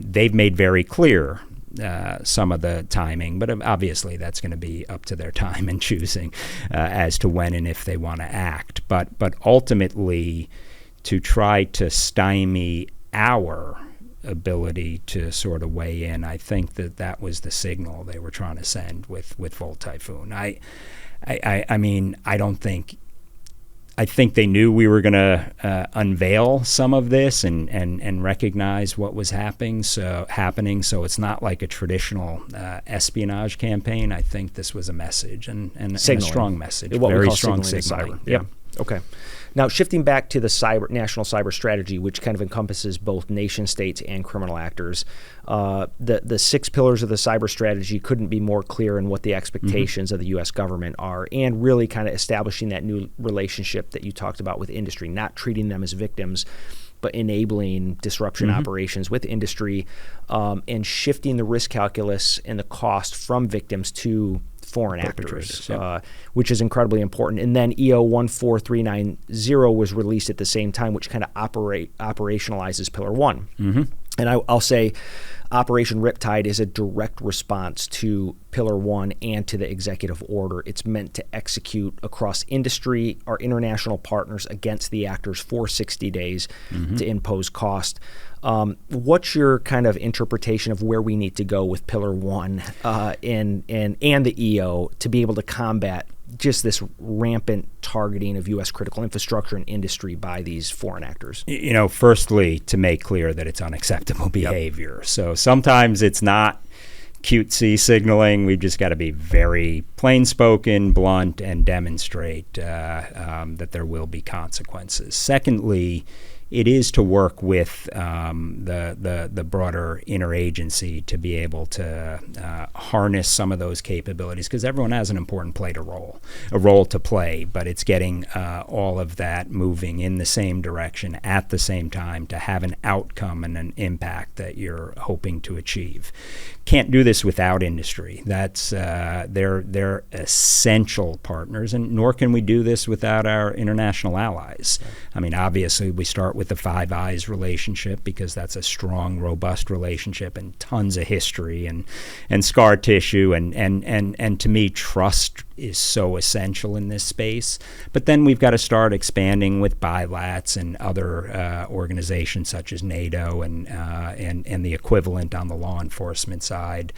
they've made very clear some of the timing, but obviously that's going to be up to their time and choosing as to when and if they want to act. But ultimately, to try to stymie our ability to sort of weigh in, I think that was the signal they were trying to send with Volt Typhoon. I mean, I think they knew we were going to unveil some of this and recognize what was happening. So it's not like a traditional espionage campaign. I think this was a message and a strong message, very strong signaling. Yeah. Okay. Now, shifting back to the national cyber strategy, which kind of encompasses both nation states and criminal actors, the 6 pillars of the cyber strategy couldn't be more clear in what the expectations of the U.S. government are, and really kind of establishing that new relationship that you talked about with industry, not treating them as victims, but enabling disruption operations with industry, and shifting the risk calculus and the cost from victims to foreign actors, which is incredibly important. And then EO 14390 was released at the same time, which kind of operationalizes Pillar 1. And I'll say Operation Riptide is a direct response to Pillar 1 and to the executive order. It's meant to execute across industry, our international partners, against the actors for 60 days to impose cost. What's your kind of interpretation of where we need to go with Pillar 1 and the EO to be able to combat just this rampant targeting of U.S. critical infrastructure and industry by these foreign actors? You know, firstly, to make clear that it's unacceptable behavior. So sometimes it's not cutesy signaling. We've just got to be very plain-spoken, blunt, and demonstrate that there will be consequences. Secondly, it is to work with the broader interagency to be able to harness some of those capabilities, because everyone has an important role to play, but it's getting all of that moving in the same direction at the same time to have an outcome and an impact that you're hoping to achieve. Can't do this without industry. That's they're essential partners, and nor can we do this without our international allies. I mean, obviously we start with the Five Eyes relationship because that's a strong, robust relationship and tons of history and scar tissue. And to me, trust is so essential in this space. But then we've got to start expanding with bilaterals and other organizations such as NATO and the equivalent on the law enforcement side.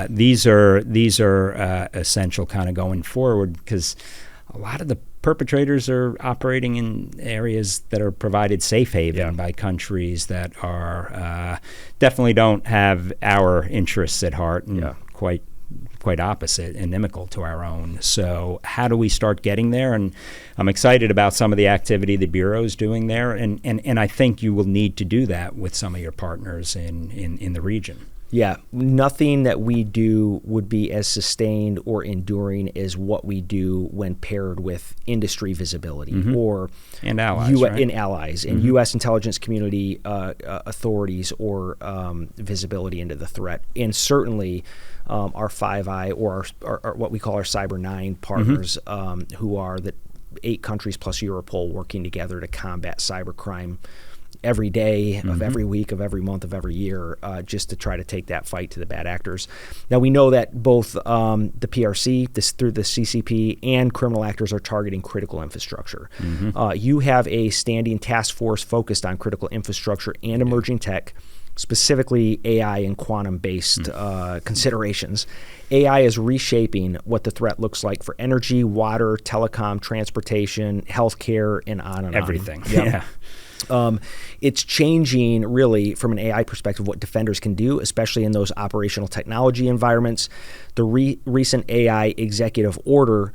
These are essential kind of going forward because a lot of the perpetrators are operating in areas that are provided safe haven by countries that are definitely don't have our interests at heart and quite opposite, inimical to our own. So how do we start getting there? And I'm excited about some of the activity the Bureau is doing there, and I think you will need to do that with some of your partners in the region. Yeah, nothing that we do would be as sustained or enduring as what we do when paired with industry visibility and allies, and U.S. intelligence community authorities or visibility into the threat. And certainly our Five Eye or our what we call our Cyber 9 partners who are the 8 countries plus Europol working together to combat cybercrime every day of every week of every month of every year, just to try to take that fight to the bad actors. Now we know that both the PRC, through the CCP, and criminal actors are targeting critical infrastructure. You have a standing task force focused on critical infrastructure and emerging tech, specifically AI and quantum-based considerations. AI is reshaping what the threat looks like for energy, water, telecom, transportation, healthcare, and on. Everything. Yeah. It's changing, really, from an AI perspective, what defenders can do, especially in those operational technology environments. The recent AI executive order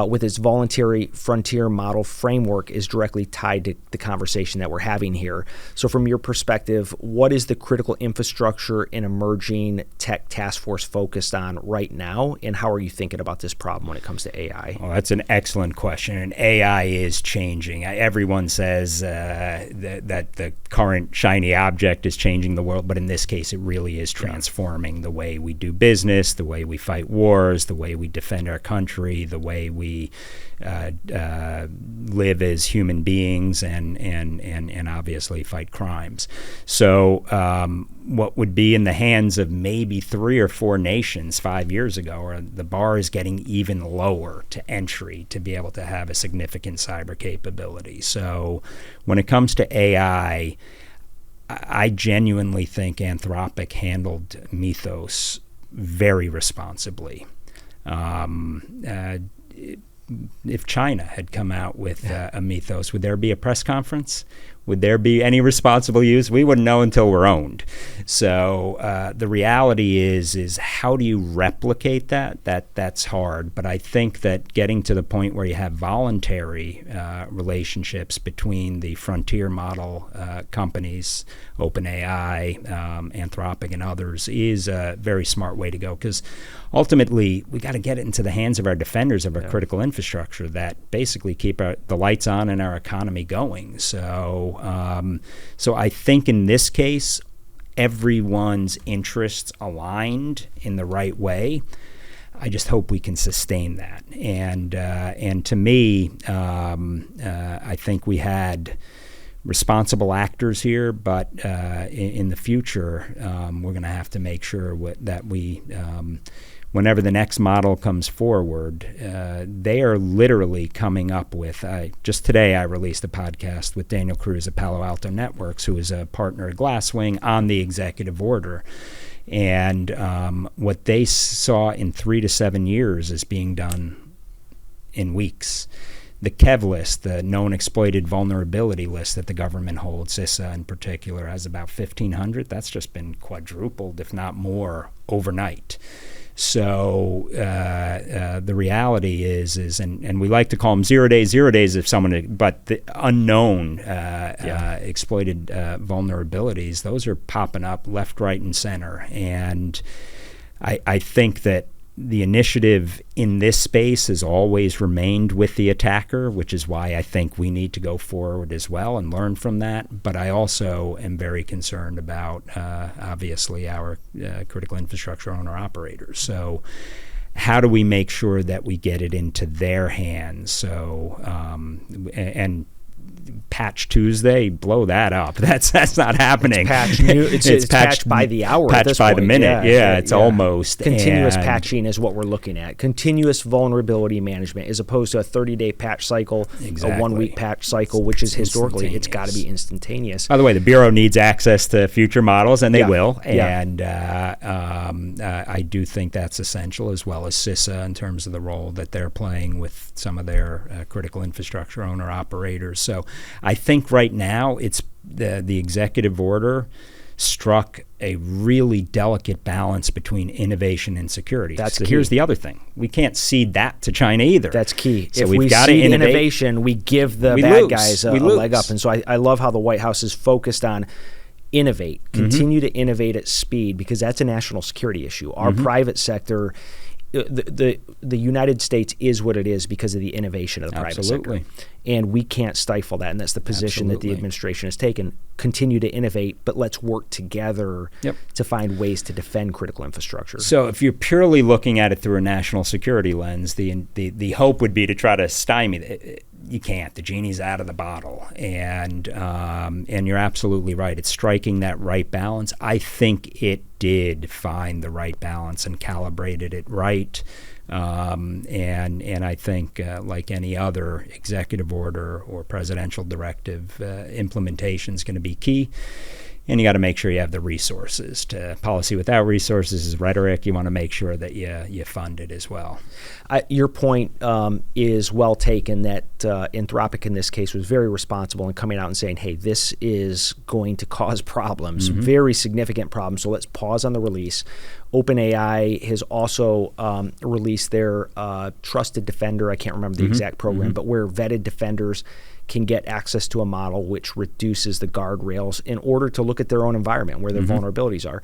with its voluntary frontier model framework is directly tied to the conversation that we're having here. So from your perspective, what is the critical infrastructure and emerging tech task force focused on right now, and how are you thinking about this problem when it comes to AI? Well, that's an excellent question, and AI is changing. Everyone says that the current shiny object is changing the world, but in this case, it really is transforming the way we do business, the way we fight wars, the way we defend our country, the way we live as human beings, and obviously fight crimes. So what would be in the hands of maybe 3 or 4 nations 5 years ago, or the bar is getting even lower to entry to be able to have a significant cyber capability. So when it comes to AI, I genuinely think Anthropic handled Mythos very responsibly. If China had come out with a Mythos, would there be a press conference? Would there be any responsible use? We wouldn't know until we're owned. So the reality is how do you replicate that? That's hard. But I think that getting to the point where you have voluntary relationships between the frontier model companies, OpenAI, Anthropic, and others is a very smart way to go, because ultimately we got to get it into the hands of our defenders of our critical infrastructure that basically keep the lights on and our economy going. So I think in this case, everyone's interests aligned in the right way. I just hope we can sustain that. And to me, I think we had responsible actors here, but in the future, we're going to have to make sure that we, whenever the next model comes forward, they are literally coming up with, just today I released a podcast with Daniel Cruz at Palo Alto Networks, who is a partner at Glasswing, on the executive order. And what they saw in 3 to 7 years is being done in weeks. The KEV list, the known exploited vulnerability list that the government holds, CISA in particular, has about 1,500. That's just been quadrupled, if not more, overnight. So the reality is, and we like to call them 0 days if someone, but the unknown exploited vulnerabilities, those are popping up left, right, and center. And I think that the initiative in this space has always remained with the attacker, which is why I think we need to go forward as well and learn from that. But I also am very concerned about, obviously, our critical infrastructure owner-operators. So how do we make sure that we get it into their hands? So and Patch Tuesday, blow that up. That's not happening. It's patched by the hour. Patched by the minute. It's almost continuous patching is what we're looking at. Continuous vulnerability management, as opposed to a 30-day patch cycle, a 1-week patch cycle, which is historically it's got to be instantaneous. By the way, the Bureau needs access to future models, and they will. And I do think that's essential, as well as CISA in terms of the role that they're playing with some of their critical infrastructure owner operators. So I think right now it's the executive order struck a really delicate balance between innovation and security. That's so key. Here's the other thing. We can't cede that to China either. That's key. So if we've we got to cede innovate. Innovation, we give the bad guys a leg up. And so I love how the White House is focused on innovate, continue to innovate at speed, because that's a national security issue. Our private sector, the United States is what it is because of the innovation of the private sector. And we can't stifle that. And that's the position that the administration has taken. Continue to innovate, but let's work together to find ways to defend critical infrastructure. So if you're purely looking at it through a national security lens, the hope would be to try to stymie it. You can't. The genie's out of the bottle, and you're absolutely right. It's striking that right balance. I think it did find the right balance and calibrated it right. And I think, like any other executive order or presidential directive, implementation is going to be key. And you got to make sure you have the resources. Policy without resources is rhetoric. You want to make sure that you fund it as well. Your point is well taken, that Anthropic in this case was very responsible in coming out and saying, hey, this is going to cause problems, very significant problems, so let's pause on the release. OpenAI has also released their Trusted Defender, I can't remember the exact program, but where vetted defenders can get access to a model which reduces the guardrails in order to look at their own environment, where their vulnerabilities are.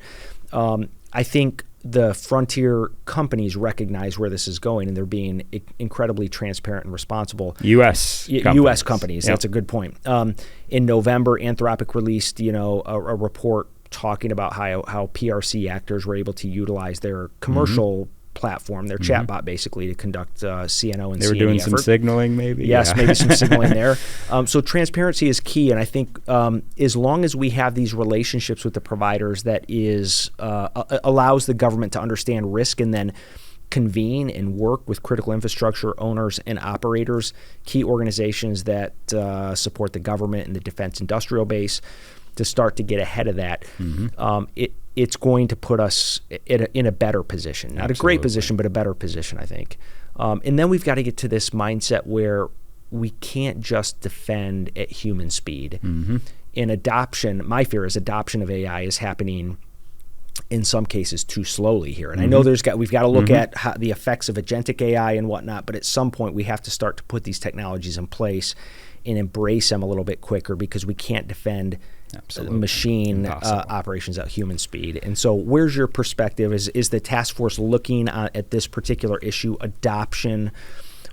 I think the frontier companies recognize where this is going, and they're being incredibly transparent and responsible. U.S. companies. That's a good point. In November, Anthropic released, a report talking about how PRC actors were able to utilize their commercial platform, their chatbot, basically, to conduct CNO and They were doing some signaling, maybe? Yes, maybe some signaling there. So transparency is key, and I think as long as we have these relationships with the providers, that is allows the government to understand risk and then convene and work with critical infrastructure owners and operators, key organizations that support the government and the defense industrial base, to start to get ahead of that. It's going to put us in a better position. Not a great position, but a better position, I think. And then we've got to get to this mindset where we can't just defend at human speed. In adoption, my fear is adoption of AI is happening in some cases too slowly here. And I know we've got to look at how the effects of agentic AI and whatnot, but at some point we have to start to put these technologies in place and embrace them a little bit quicker, because we can't defend machine operations at human speed. And so where's your perspective? Is the task force looking at this particular issue, adoption,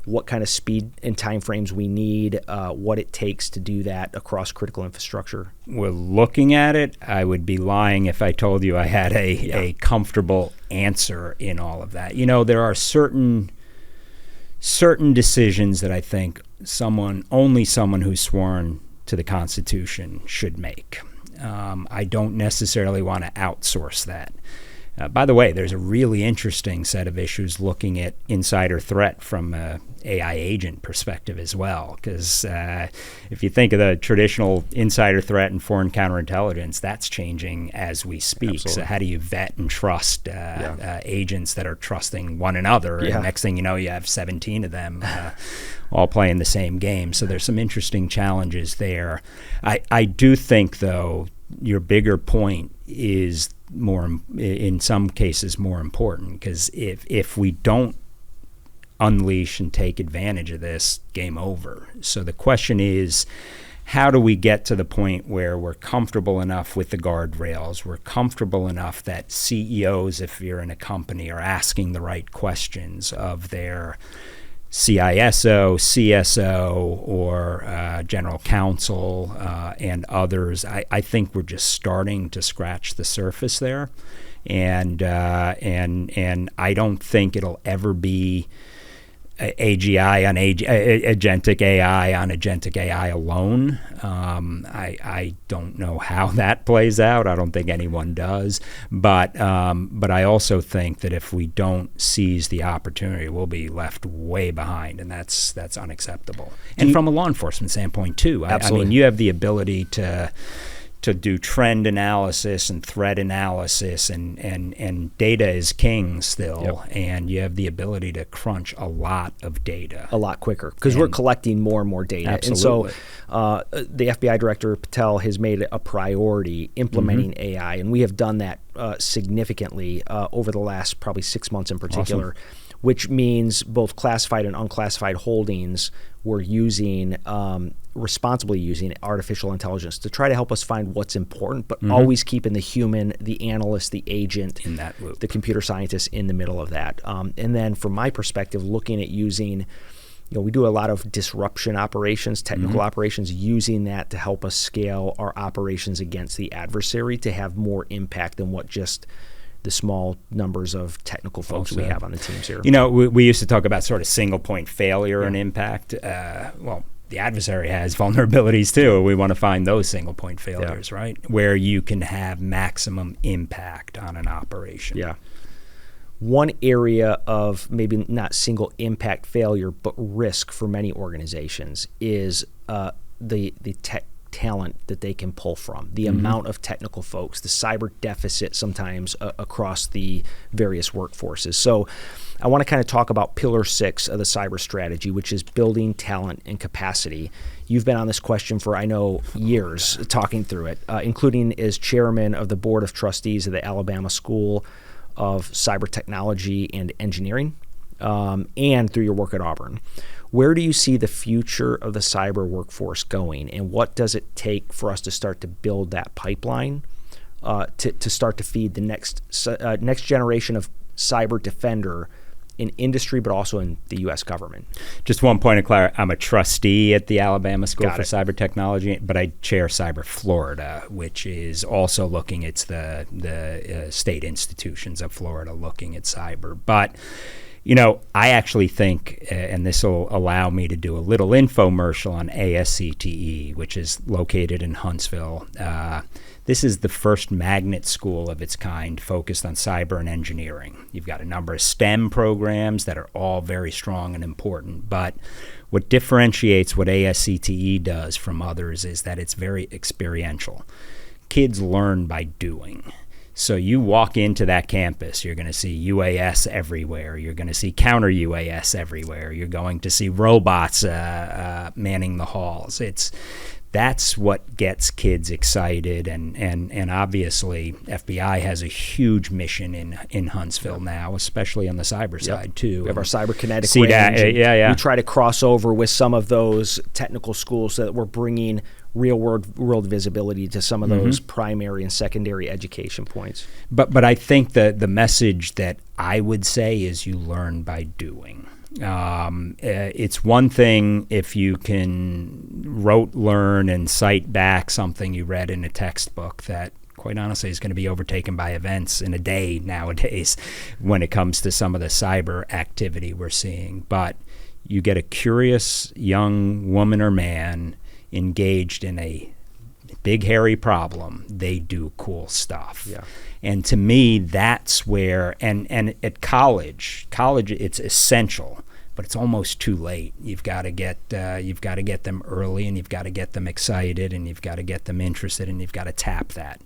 what kind of speed and timeframes we need, what it takes to do that across critical infrastructure? We're looking at it. I would be lying if I told you I had a comfortable answer in all of that. There are certain decisions that I think only someone who's sworn to the Constitution should make. I don't necessarily want to outsource that. By the way, there's a really interesting set of issues looking at insider threat from an AI agent perspective as well, because if you think of the traditional insider threat and foreign counterintelligence, that's changing as we speak. So how do you vet and trust agents that are trusting one another? And next thing you know, you have 17 of them all playing the same game. So there's some interesting challenges there. I do think, though, your bigger point is in some cases more important, because if we don't unleash and take advantage of this, game over. So the question is, how do we get to the point where we're comfortable enough with the guardrails, we're comfortable enough that CEOs, if you're in a company, are asking the right questions of their CISO, CSO, or general counsel, and others. I think we're just starting to scratch the surface there, and I don't think it'll ever be AGI on agentic AI on agentic AI alone. I don't know how that plays out. I don't think anyone does. But I also think that if we don't seize the opportunity, we'll be left way behind, and that's unacceptable. And from a law enforcement standpoint too. I mean, you have the ability to do trend analysis and threat analysis, and data is king still. Yep. And you have the ability to crunch a lot of data. A lot quicker, because we're collecting more and more data. Absolutely. And so the FBI Director Patel has made it a priority implementing AI, and we have done that significantly over the last probably 6 months in particular. Awesome. Which means both classified and unclassified holdings we're using, responsibly using artificial intelligence to try to help us find what's important, but always keeping the human, the analyst, the agent, in that loop, the computer scientist in the middle of that. And then from my perspective, looking at using, we do a lot of disruption operations, technical operations, using that to help us scale our operations against the adversary to have more impact than what just the small numbers of technical folks we have on the teams here. We used to talk about sort of single point failure and impact. Well, the adversary has vulnerabilities too. We want to find those single point failures, right? Where you can have maximum impact on an operation. Yeah. One area of maybe not single impact failure, but risk for many organizations is the tech talent that they can pull from, the amount of technical folks, the cyber deficit sometimes across the various workforces. So I want to kind of talk about pillar 6 of the cyber strategy, which is building talent and capacity. You've been on this question for, I know, years, talking through it, including as chairman of the board of trustees of the Alabama School of Cyber Technology and Engineering, and through your work at Auburn. Where do you see the future of the cyber workforce going, and what does it take for us to start to build that pipeline to start to feed the next generation of cyber defender in industry, but also in the U.S. government? Just one point of clarity. I'm a trustee at the Alabama School for Cyber Technology, but I chair Cyber Florida, which is also looking at the state institutions of Florida looking at cyber. But I actually think, and this will allow me to do a little infomercial on ASCTE, which is located in Huntsville. This is the first magnet school of its kind focused on cyber and engineering. You've got a number of STEM programs that are all very strong and important, but what differentiates what ASCTE does from others is that it's very experiential. Kids learn by doing. So you walk into that campus, you're going to see UAS everywhere. You're going to see counter UAS everywhere. You're going to see robots manning the halls. That's what gets kids excited, and obviously FBI has a huge mission in Huntsville now, especially on the cyber side too. We have our cyber kinetic range. We try to cross over with some of those technical schools so that we're bringing real world visibility to some of those primary and secondary education points. But I think the message that I would say is you learn by doing. It's one thing if you can rote learn and cite back something you read in a textbook that quite honestly is going to be overtaken by events in a day nowadays when it comes to some of the cyber activity we're seeing. But you get a curious young woman or man engaged in a big hairy problem, they do cool stuff. Yeah. And to me, that's where, and at college, it's essential, but it's almost too late. You've got to get them early, and you've got to get them excited, and you've got to get them interested, and you've got to tap that.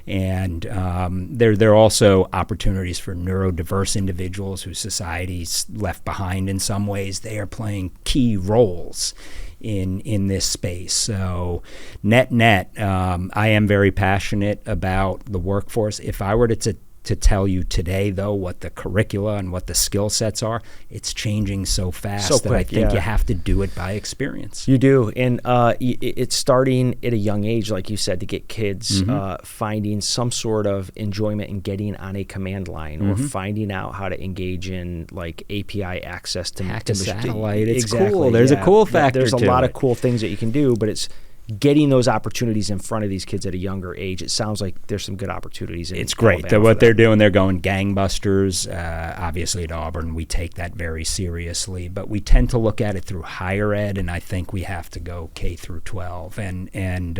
And there are also opportunities for neurodiverse individuals whose society's left behind in some ways. They are playing key roles in this space. So net, I am very passionate about the workforce. If I were to tell you today, though, what the curricula and what the skill sets are, it's changing so fast that I think you have to do it by experience. You do, and it's starting at a young age, like you said, to get kids finding some sort of enjoyment in getting on a command line or finding out how to engage in like API access to satellite. It's exactly, cool. There's a cool factor. There's a lot of cool things that you can do, but it's getting those opportunities in front of these kids at a younger age, it sounds like there's some good opportunities. It's great. What they're doing, they're going gangbusters. Obviously at Auburn, we take that very seriously, but we tend to look at it through higher ed, and I think we have to go K through 12. And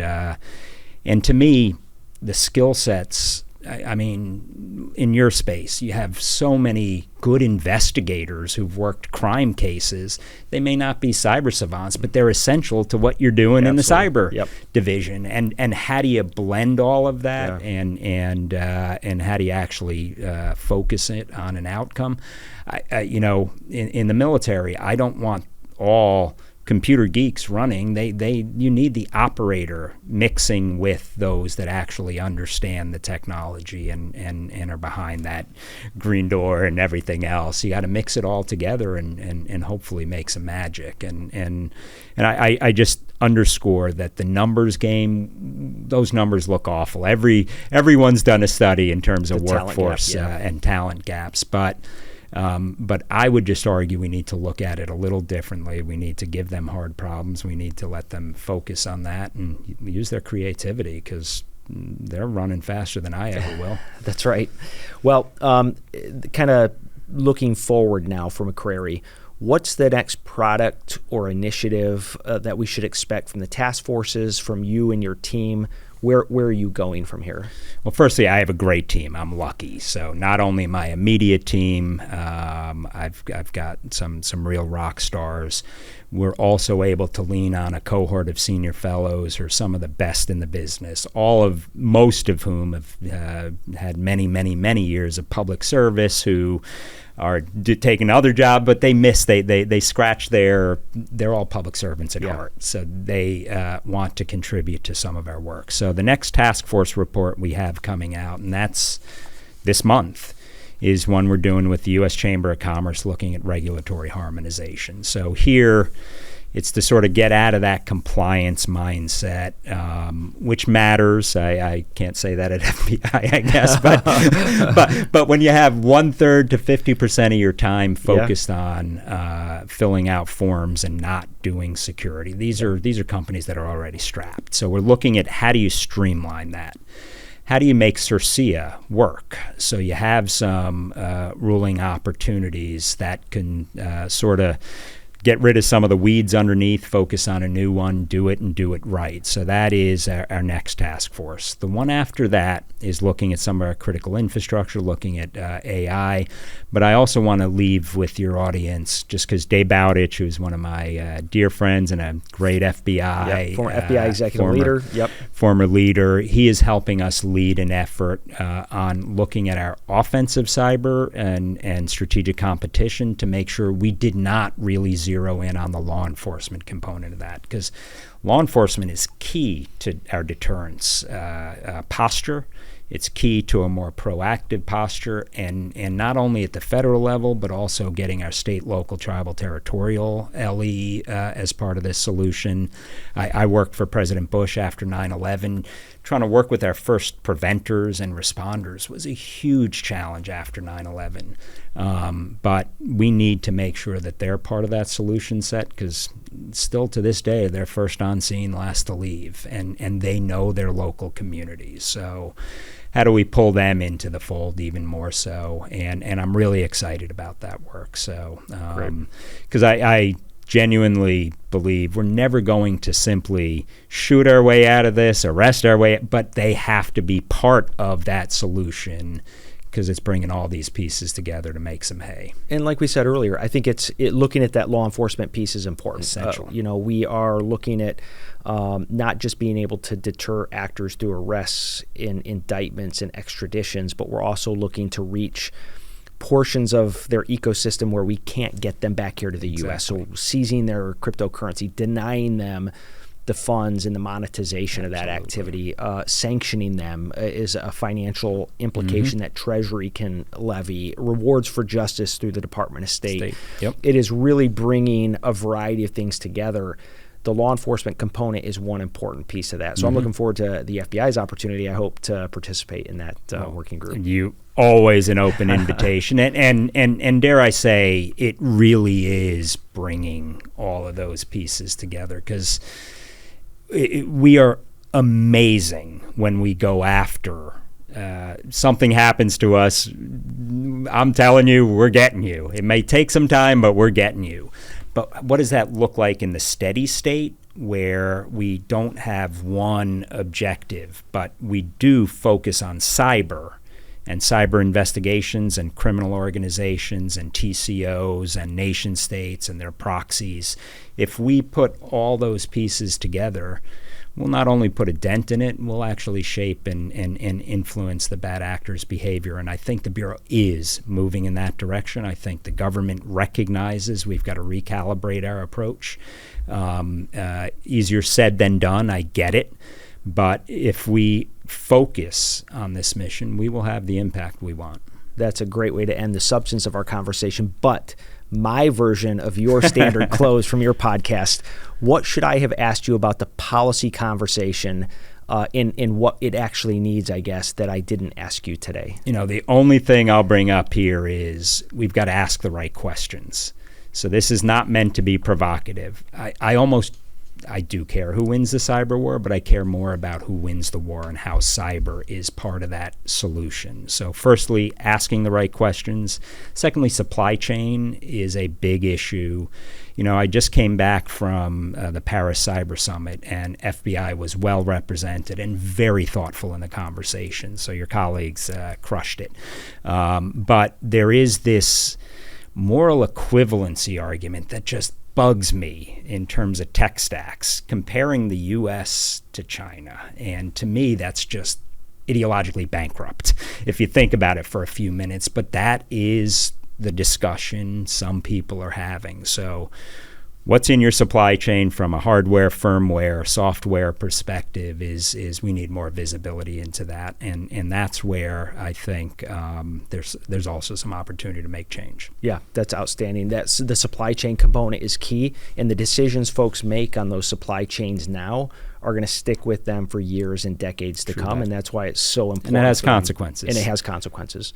to me, the skill sets, I mean, in your space, you have so many good investigators who've worked crime cases. They may not be cyber savants, but they're essential to what you're doing in the cyber division. And how do you blend all of that, and how do you actually focus it on an outcome? In the military, I don't want all computer geeks running. You need the operator mixing with those that actually understand the technology and are behind that green door and everything else. You got to mix it all together and hopefully make some magic. And I just underscore that the numbers game, those numbers look awful. Everyone's done a study in terms of workforce and talent gaps, but I would just argue we need to look at it a little differently. We need to give them hard problems. We need to let them focus on that and use their creativity, because they're running faster than I ever will. That's right. Well, kind of looking forward now for McCrary, what's the next product or initiative that we should expect from the task forces, from you and your team? Where are you going from here? Well, firstly, I have a great team. I'm lucky. So not only my immediate team, I've got some real rock stars. We're also able to lean on a cohort of senior fellows who are some of the best in the business, most of whom have had many, many, many years of public service, who are taking another job, but they scratch they're all public servants at heart. So they want to contribute to some of our work. So the next task force report we have coming out, and that's this month, is one we're doing with the U.S. Chamber of Commerce, looking at regulatory harmonization. So here, it's to sort of get out of that compliance mindset, which matters. I can't say that at FBI, I guess, but when you have 1/3 to 50% of your time focused on filling out forms and not doing security, these are companies that are already strapped. So we're looking at how do you streamline that. How do you make CERCIA work? So you have some ruling opportunities that can sort of get rid of some of the weeds underneath, focus on a new one, do it right. So that is our next task force. The one after that is looking at some of our critical infrastructure, looking at AI. But I also want to leave with your audience, just because Dave Bowditch, who's one of my dear friends and a great FBI, former FBI executive leader, former leader, he is helping us lead an effort on looking at our offensive cyber and strategic competition to make sure we did not really zero in on the law enforcement component of that, because law enforcement is key to our deterrence posture. It's key to a more proactive posture, and not only at the federal level, but also getting our state, local, tribal, territorial LE as part of this solution. I worked for President Bush after 9/11. Trying to work with our first preventers and responders was a huge challenge after 9/11. But we need to make sure that they're part of that solution set, because still to this day, they're first on scene, last to leave, and they know their local communities. So how do we pull them into the fold even more so? And I'm really excited about that work. So because I genuinely believe we're never going to simply shoot our way out of this, arrest our way, but they have to be part of that solution, because it's bringing all these pieces together to make some hay. And like we said earlier, I think looking at that law enforcement piece is important. Essential. We are looking at not just being able to deter actors through arrests, in indictments and extraditions, but we're also looking to reach portions of their ecosystem where we can't get them back here to the U.S. So seizing their cryptocurrency, denying them the funds and the monetization of that activity, sanctioning them is a financial implication that Treasury can levy, rewards for justice through the Department of State. It is really bringing a variety of things together. The law enforcement component is one important piece of that. So I'm looking forward to the FBI's opportunity. I hope to participate in that working group. You always an open invitation, and dare I say, it really is bringing all of those pieces together, because we are amazing when we go after something happens to us. I'm telling you, we're getting you. It may take some time, but we're getting you. But what does that look like in the steady state, where we don't have one objective, but we do focus on cyber and cyber investigations and criminal organizations and TCOs and nation states and their proxies? If we put all those pieces together, we'll not only put a dent in it, we'll actually shape and influence the bad actors' behavior. And I think the Bureau is moving in that direction. I think the government recognizes we've got to recalibrate our approach. Easier said than done, I get it. But if we focus on this mission, we will have the impact we want. That's a great way to end the substance of our conversation. But my version of your standard close from your podcast, what should I have asked you about the policy conversation in what it actually needs, I guess, that I didn't ask you today? The only thing I'll bring up here is we've got to ask the right questions. So this is not meant to be provocative. I do care who wins the cyber war, but I care more about who wins the war and how cyber is part of that solution. So firstly, asking the right questions. Secondly, supply chain is a big issue. I just came back from the Paris Cyber Summit, and FBI was well represented and very thoughtful in the conversation. So your colleagues crushed it. But there is this moral equivalency argument that just bugs me in terms of tech stacks, comparing the U.S. to China. And to me, that's just ideologically bankrupt, if you think about it for a few minutes. But that is the discussion some people are having. So what's in your supply chain from a hardware, firmware, software perspective is we need more visibility into that. And that's where I think there's also some opportunity to make change. Yeah, that's outstanding. That's the supply chain component is key, and the decisions folks make on those supply chains now are going to stick with them for years and decades to come, and that's why it's so important. And it has consequences. And it has consequences.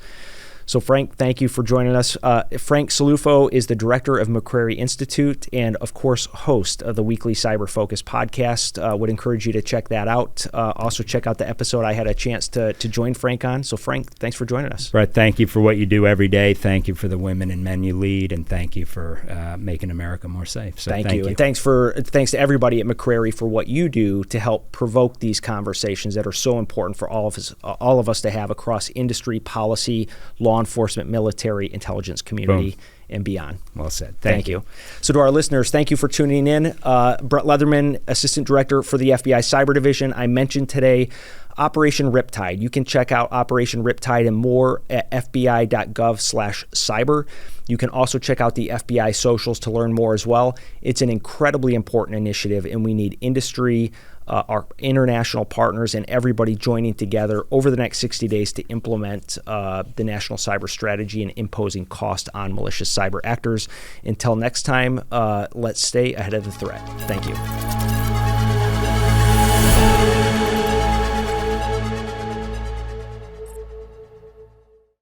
So Frank, thank you for joining us. Frank Cilluffo is the director of McCrary Institute and, of course, host of the weekly Cyber Focus podcast. Would encourage you to check that out. Also check out the episode I had a chance to join Frank on. So Frank, thanks for joining us. Brett, thank you for what you do every day. Thank you for the women and men you lead, and thank you for making America more safe. So thank you. And thanks to everybody at McCrary for what you do to help provoke these conversations that are so important for all of us to have across industry, policy, law enforcement, military, intelligence community, and beyond. Well said. Thank you. So to our listeners, thank you for tuning in. Brett Leatherman, Assistant Director for the FBI Cyber Division. I mentioned today Operation Riptide. You can check out Operation Riptide and more at fbi.gov/cyber. You can also check out the FBI socials to learn more as well. It's an incredibly important initiative, and we need industry, our international partners, and everybody joining together over the next 60 days to implement the national cyber strategy and imposing cost on malicious cyber actors. Until next time, let's stay ahead of the threat. Thank you.